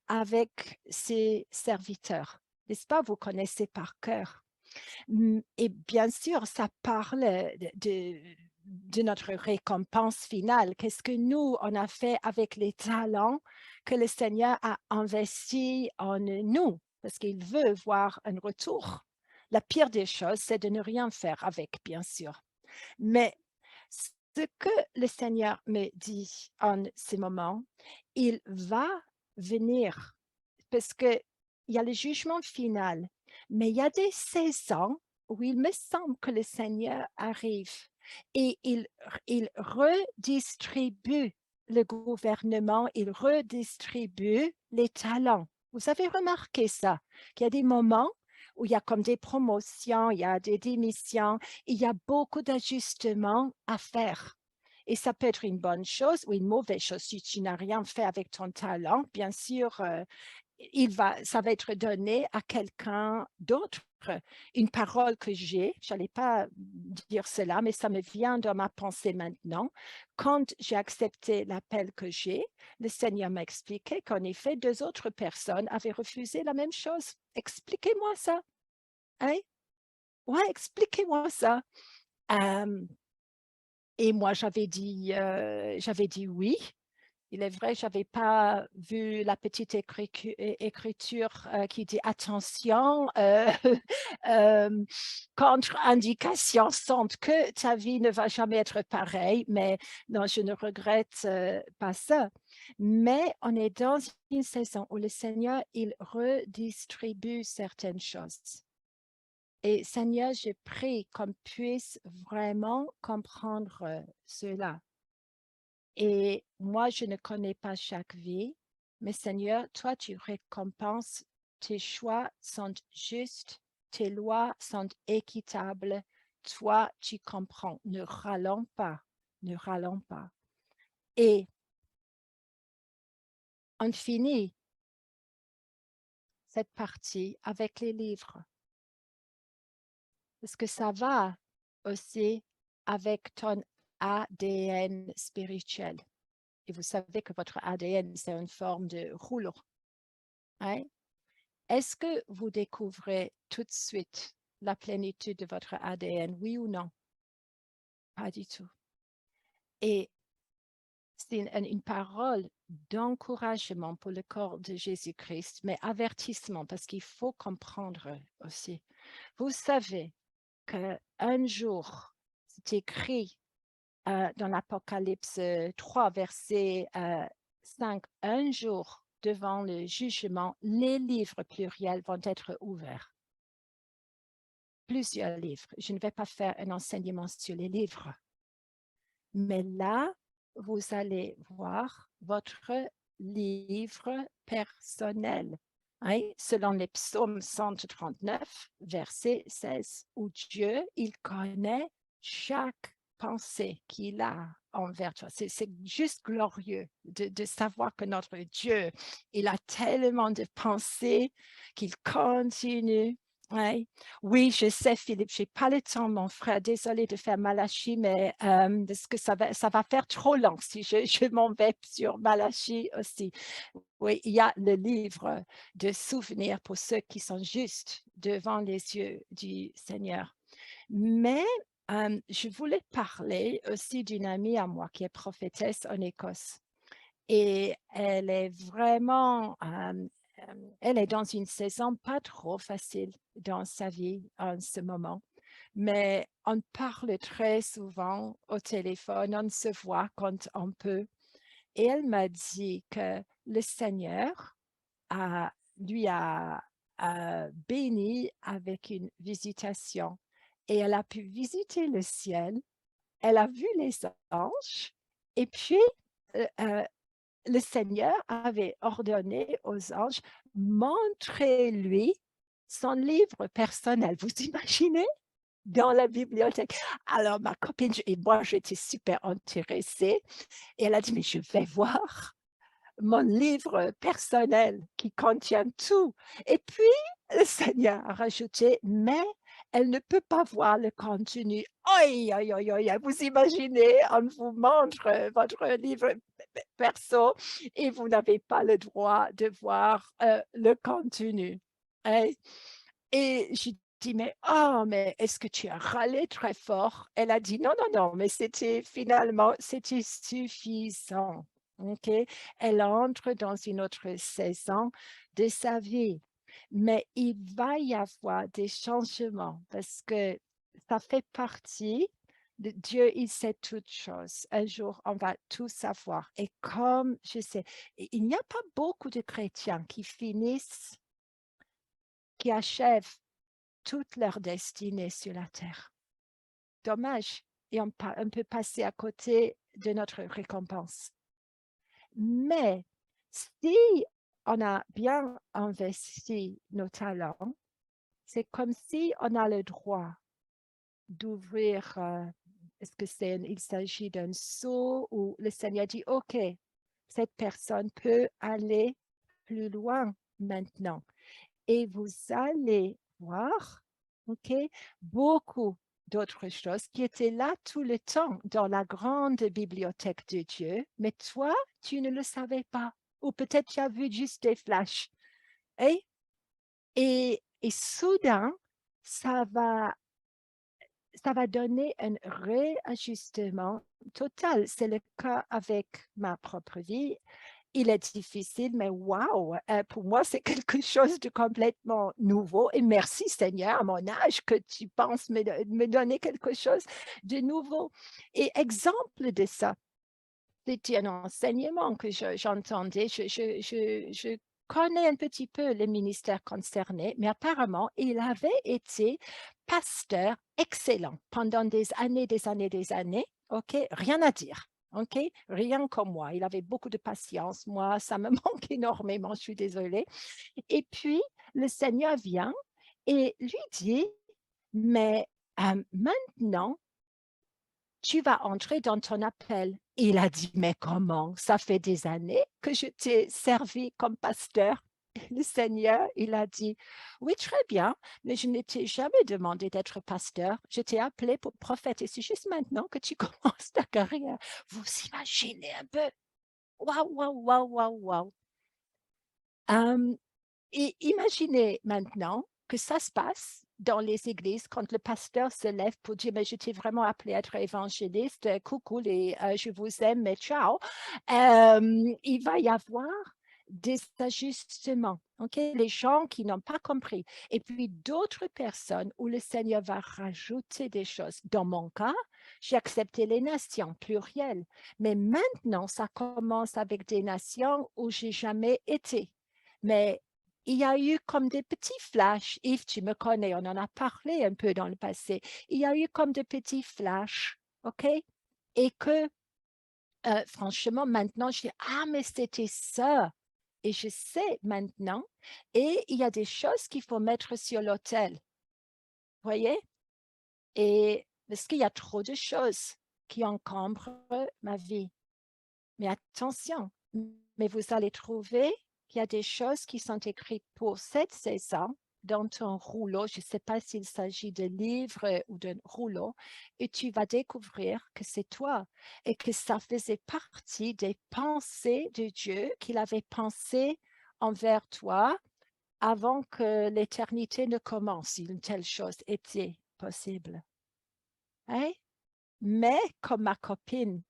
avec ses serviteurs. N'est-ce pas? Vous connaissez par cœur. Et bien sûr, ça parle de notre récompense finale. Qu'est-ce que nous, on a fait avec les talents que le Seigneur a investis en nous? Parce qu'il veut voir un retour. La pire des choses, c'est de ne rien faire avec, bien sûr. Mais ce que le Seigneur me dit en ce moment, il va venir parce qu'il y a le jugement final, mais il y a des saisons où il me semble que le Seigneur arrive et il redistribue le gouvernement, il redistribue les talents. Vous avez remarqué ça, qu'il y a des moments où il y a comme des promotions, il y a des démissions, il y a beaucoup d'ajustements à faire. Et ça peut être une bonne chose ou une mauvaise chose. Si tu n'as rien fait avec ton talent, bien sûr, ça va être donné à quelqu'un d'autre. Une parole que j'ai, je n'allais pas dire cela, mais ça me vient dans ma pensée maintenant. Quand j'ai accepté l'appel que j'ai, le Seigneur m'a expliqué qu'en effet, 2 autres personnes avaient refusé la même chose. Expliquez-moi ça. Hein? Ouais, expliquez-moi ça. Et moi, j'avais dit oui. Il est vrai, je n'avais pas vu la petite écriture qui dit attention, contre-indication semble que ta vie ne va jamais être pareille, mais non, je ne regrette pas ça. Mais on est dans une saison où le Seigneur, il redistribue certaines choses. Et Seigneur, je prie qu'on puisse vraiment comprendre cela. Et moi, je ne connais pas chaque vie, mais Seigneur, toi, tu récompenses, tes choix sont justes, tes lois sont équitables. Toi, tu comprends. Ne râlons pas, ne râlons pas. Et on finit cette partie avec les livres, parce que ça va aussi avec ton ADN spirituel. Et vous savez que votre ADN, c'est une forme de rouleau. Hein? Est-ce que vous découvrez tout de suite la plénitude de votre ADN, oui ou non? Pas du tout. Et c'est une parole d'encouragement pour le corps de Jésus-Christ, mais avertissement, parce qu'il faut comprendre aussi. Vous savez qu'un jour, c'est écrit dans l'Apocalypse 3, verset 5, un jour devant le jugement, les livres pluriels vont être ouverts. Plusieurs livres. Je ne vais pas faire un enseignement sur les livres. Mais là, vous allez voir votre livre personnel, hein, selon les psaumes 139, verset 16, où Dieu, il connaît chaque pensée qu'il a envers toi. C'est juste glorieux de savoir que notre Dieu, il a tellement de pensées qu'il continue. Ouais. Oui, je sais, Philippe, je n'ai pas le temps, mon frère. Désolée de faire Malachie, mais parce que ça va faire trop long si je m'en vais sur Malachie aussi. Oui, il y a le livre de souvenirs pour ceux qui sont justes devant les yeux du Seigneur. Mais je voulais parler aussi d'une amie à moi qui est prophétesse en Écosse. Et elle est vraiment, elle est dans une saison pas trop facile dans sa vie en ce moment. Mais on parle très souvent au téléphone, on se voit quand on peut. Et elle m'a dit que le Seigneur lui a béni avec une visitation. Et elle a pu visiter le ciel, elle a vu les anges, et puis le Seigneur avait ordonné aux anges, montrez-lui son livre personnel. Vous imaginez? Dans la bibliothèque. Alors, ma copine et moi, j'étais super intéressée. Et elle a dit, mais je vais voir mon livre personnel qui contient tout. Et puis, le Seigneur a rajouté, mais elle ne peut pas voir le contenu. Aïe, aïe, aïe, aïe, vous imaginez, on vous montre votre livre perso et vous n'avez pas le droit de voir le contenu. Hein? Et j'ai dit, mais est-ce que tu as râlé très fort? Elle a dit, non, non, non, mais c'était suffisant. OK? Elle entre dans une autre saison de sa vie. Mais il va y avoir des changements parce que ça fait partie de Dieu, il sait toutes choses. Un jour, on va tout savoir. Et comme je sais, il n'y a pas beaucoup de chrétiens qui achèvent toute leur destinée sur la terre. Dommage. Et on peut passer à côté de notre récompense. Mais si on a bien investi nos talents, c'est comme si on a le droit d'ouvrir, est-ce que il s'agit d'un seau ou le Seigneur dit, OK, cette personne peut aller plus loin maintenant. Et vous allez voir, OK, beaucoup d'autres choses qui étaient là tout le temps dans la grande bibliothèque de Dieu, mais toi, tu ne le savais pas. Ou peut-être tu as vu juste des flashs. Hein? Et soudain, ça va, ça va donner un réajustement total. C'est le cas avec ma propre vie. Il est difficile, mais waouh, pour moi, c'est quelque chose de complètement nouveau. Et merci Seigneur, à mon âge, que tu penses me donner quelque chose de nouveau. Et exemple de ça, c'était un enseignement que j'entendais. Je connais un petit peu le ministère concerné, mais apparemment, il avait été pasteur excellent pendant des années, des années, des années. OK, rien à dire. OK, rien comme moi. Il avait beaucoup de patience. Moi, ça me manque énormément, je suis désolée. Et puis, le Seigneur vient et lui dit, mais maintenant, tu vas entrer dans ton appel. Et il a dit, mais comment? Ça fait des années que je t'ai servi comme pasteur. Et le Seigneur, il a dit, oui, très bien, mais je ne t'ai jamais demandé d'être pasteur. Je t'ai appelé pour prophète et c'est juste maintenant que tu commences ta carrière. Vous imaginez un peu? Waouh, waouh, waouh, waouh, waouh. Et imaginez maintenant que ça se passe dans les églises quand le pasteur se lève pour dire, mais je t'ai vraiment appelé à être évangéliste, coucou, je vous aime, mais ciao. Il va y avoir des ajustements, ok? Les gens qui n'ont pas compris. Et puis d'autres personnes où le Seigneur va rajouter des choses. Dans mon cas, j'ai accepté les nations, pluriel. Mais maintenant, ça commence avec des nations où j'ai jamais été. Mais il y a eu comme des petits flashs. Yves, tu me connais, on en a parlé un peu dans le passé. Il y a eu comme des petits flashs, OK? Et que, franchement, maintenant, je dis, ah, mais c'était ça. Et je sais maintenant. Et il y a des choses qu'il faut mettre sur l'autel. Voyez? Et parce qu'il y a trop de choses qui encombrent ma vie. Mais attention, mais vous allez trouver qu'il y a des choses qui sont écrites pour cette saison dans ton rouleau. Je ne sais pas s'il s'agit de livres ou d'un rouleau. Et tu vas découvrir que c'est toi et que ça faisait partie des pensées de Dieu qu'il avait pensé envers toi avant que l'éternité ne commence, si une telle chose était possible. Hein? Mais comme ma copine,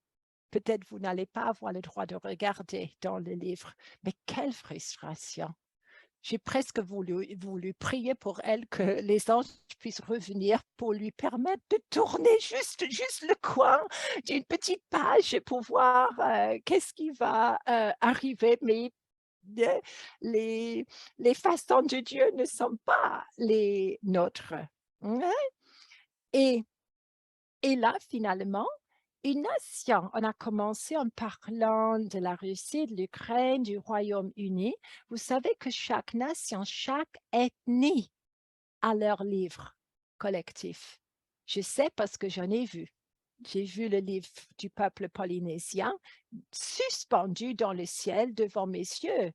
peut-être vous n'allez pas avoir le droit de regarder dans le livre, mais quelle frustration. J'ai presque voulu prier pour elle que les anges puissent revenir pour lui permettre de tourner juste le coin d'une petite page pour voir qu'est-ce qui va arriver. Mais euh, les, les façons de Dieu ne sont pas les nôtres. Hein? Et, et là, finalement, une nation, on a commencé en parlant de la Russie, de l'Ukraine, du Royaume-Uni. Vous savez que chaque nation, chaque ethnie a leur livre collectif. Je sais parce que j'en ai vu. J'ai vu le livre du peuple polynésien suspendu dans le ciel devant mes yeux.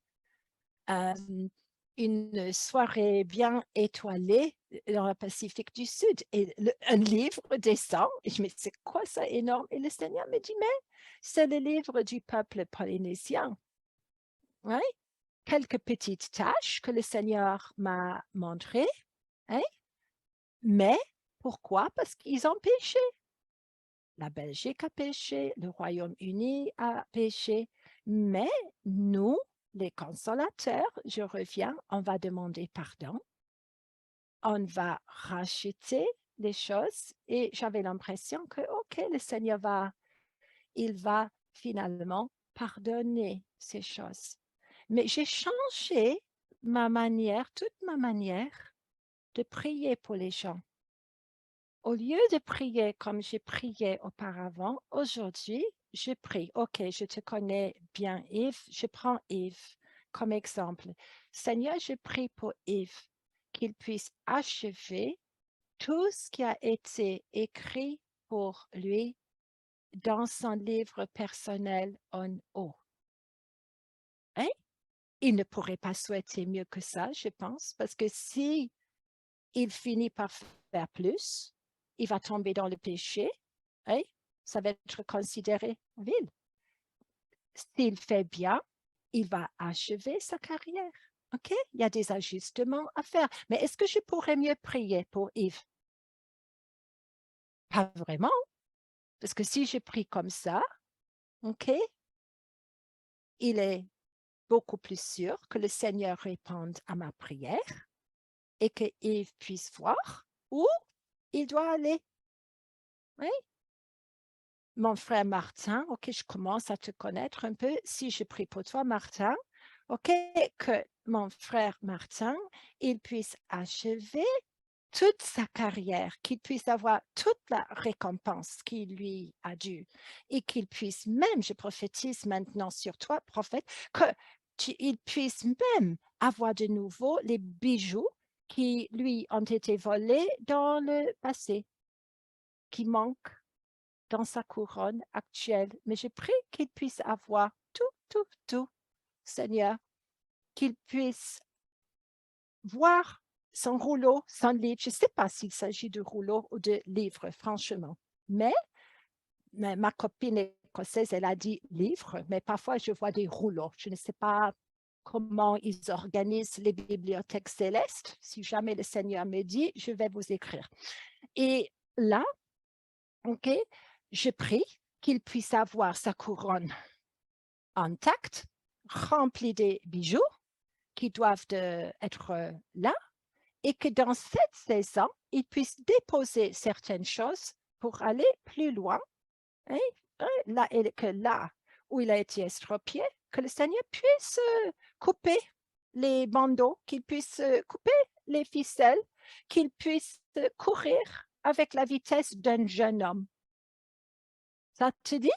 Une soirée bien étoilée dans le Pacifique du Sud. Et un livre descend, et je me dis, c'est quoi ça énorme? Et le Seigneur me dit, mais c'est le livre du peuple polynésien. Ouais? Quelques petites tâches que le Seigneur m'a montrées. Hein? Mais pourquoi? Parce qu'ils ont péché. La Belgique a péché, le Royaume-Uni a péché, mais nous, les consolateurs, je reviens, on va demander pardon, on va racheter les choses et j'avais l'impression que, OK, le Seigneur il va finalement pardonner ces choses. Mais j'ai changé ma manière, toute ma manière de prier pour les gens. Au lieu de prier comme j'ai prié auparavant, aujourd'hui, je prie. OK, je te connais bien, Yves. Je prends Yves comme exemple. Seigneur, je prie pour Yves. qu'il puisse achever tout ce qui a été écrit pour lui dans son livre personnel en haut. Hein? Il ne pourrait pas souhaiter mieux que ça, je pense, parce que si il finit par faire plus, il va tomber dans le péché, hein? Ça va être considéré vil. S'il fait bien, il va achever sa carrière. OK? Il y a des ajustements à faire. Mais est-ce que je pourrais mieux prier pour Yves? Pas vraiment, parce que si je prie comme ça, OK, il est beaucoup plus sûr que le Seigneur réponde à ma prière et que Yves puisse voir où il doit aller. Oui? Mon frère Martin, OK, je commence à te connaître un peu. Si je prie pour toi, Martin, OK, que mon frère Martin, il puisse achever toute sa carrière, qu'il puisse avoir toute la récompense qui lui a dû et qu'il puisse même, je prophétise maintenant sur toi, prophète, qu'il puisse même avoir de nouveau les bijoux qui lui ont été volés dans le passé, qui manquent dans sa couronne actuelle. Mais je prie qu'il puisse avoir tout, tout, tout, Seigneur, qu'il puisse voir son rouleau, son livre. Je ne sais pas s'il s'agit de rouleau ou de livre, franchement. Mais ma copine écossaise, elle a dit livre, mais parfois je vois des rouleaux. Je ne sais pas comment ils organisent les bibliothèques célestes. Si jamais le Seigneur me dit, je vais vous écrire. Et là, OK, je prie qu'il puisse avoir sa couronne intacte, remplie des bijoux qui doivent être là, et que dans cette saison, il puisse déposer certaines choses pour aller plus loin, hein, là, et que là où il a été estropié, que le Seigneur puisse couper les bandeaux, qu'il puisse couper les ficelles, qu'il puisse courir avec la vitesse d'un jeune homme. Ça te dit?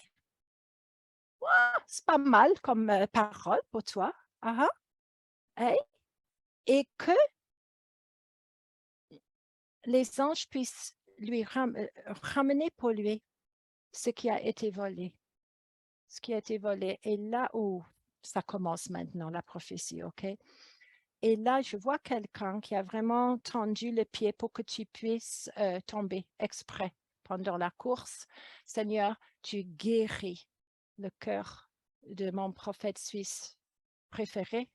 C'est pas mal comme parole pour toi. Hein? Et que les anges puissent lui ramener pour lui ce qui a été volé. Ce qui a été volé. Et là où ça commence maintenant, la prophétie, OK? Et là, je vois quelqu'un qui a vraiment tendu le pied pour que tu puisses tomber exprès pendant la course. Seigneur, tu guéris le cœur de mon prophète suisse préféré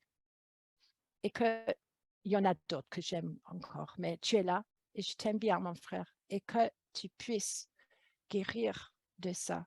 et qu'il y en a d'autres que j'aime encore, mais tu es là et je t'aime bien, mon frère, et que tu puisses guérir de ça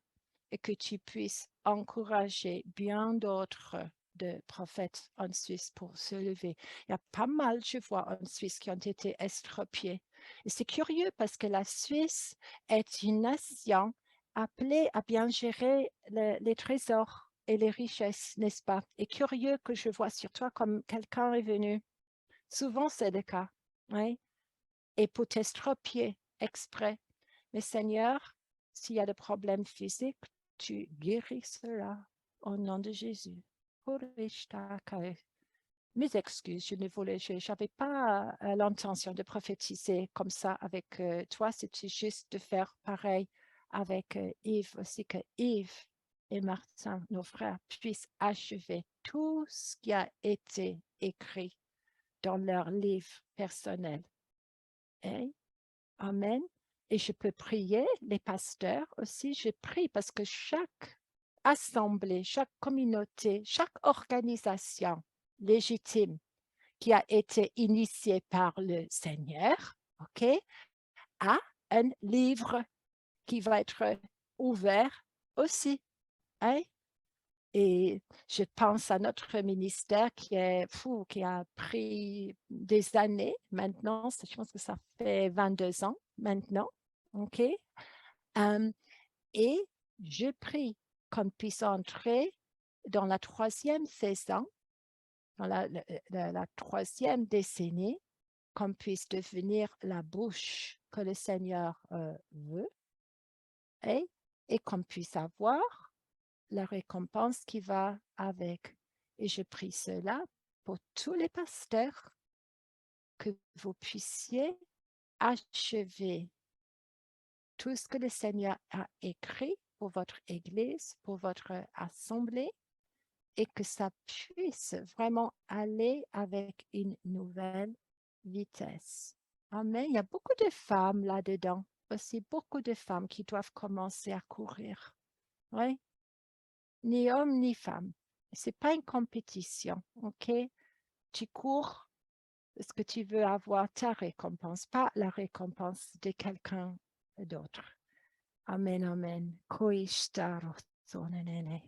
et que tu puisses encourager bien d'autres de prophètes en Suisse pour se lever. Il y a pas mal, je vois, en Suisse qui ont été estropiés. Et c'est curieux parce que la Suisse est une nation appelée à bien gérer les trésors et les richesses, n'est-ce pas? Et curieux que je vois sur toi comme quelqu'un est venu. Souvent, c'est le cas. Oui? Et pour t'estropier exprès. Mais Seigneur, s'il y a des problèmes physiques, tu guéris cela au nom de Jésus. Mes excuses, je n'avais pas l'intention de prophétiser comme ça avec toi, c'était juste de faire pareil avec Yves aussi, que Yves et Martin, nos frères, puissent achever tout ce qui a été écrit dans leur livre personnel. Hein? Amen. Et je peux prier, les pasteurs aussi, je prie parce que chaque assemblée, chaque communauté, chaque organisation légitime qui a été initiée par le Seigneur, OK, a un livre qui va être ouvert aussi. Hein? Et je pense à notre ministère qui a pris des années maintenant. Je pense que ça fait 22 ans maintenant. OK? Et je prie qu'on puisse entrer dans la troisième saison, dans la troisième décennie, qu'on puisse devenir la bouche que le Seigneur veut et qu'on puisse avoir la récompense qui va avec. Et je prie cela pour tous les pasteurs, que vous puissiez achever tout ce que le Seigneur a écrit pour votre Église, pour votre assemblée, et que ça puisse vraiment aller avec une nouvelle vitesse. Amen. Il y a beaucoup de femmes là-dedans, aussi beaucoup de femmes qui doivent commencer à courir. Oui, ni homme ni femme. C'est pas une compétition, ok? Tu cours parce que tu veux avoir ta récompense, pas la récompense de quelqu'un d'autre. Amen, amen. Ko ishtarotsonenene.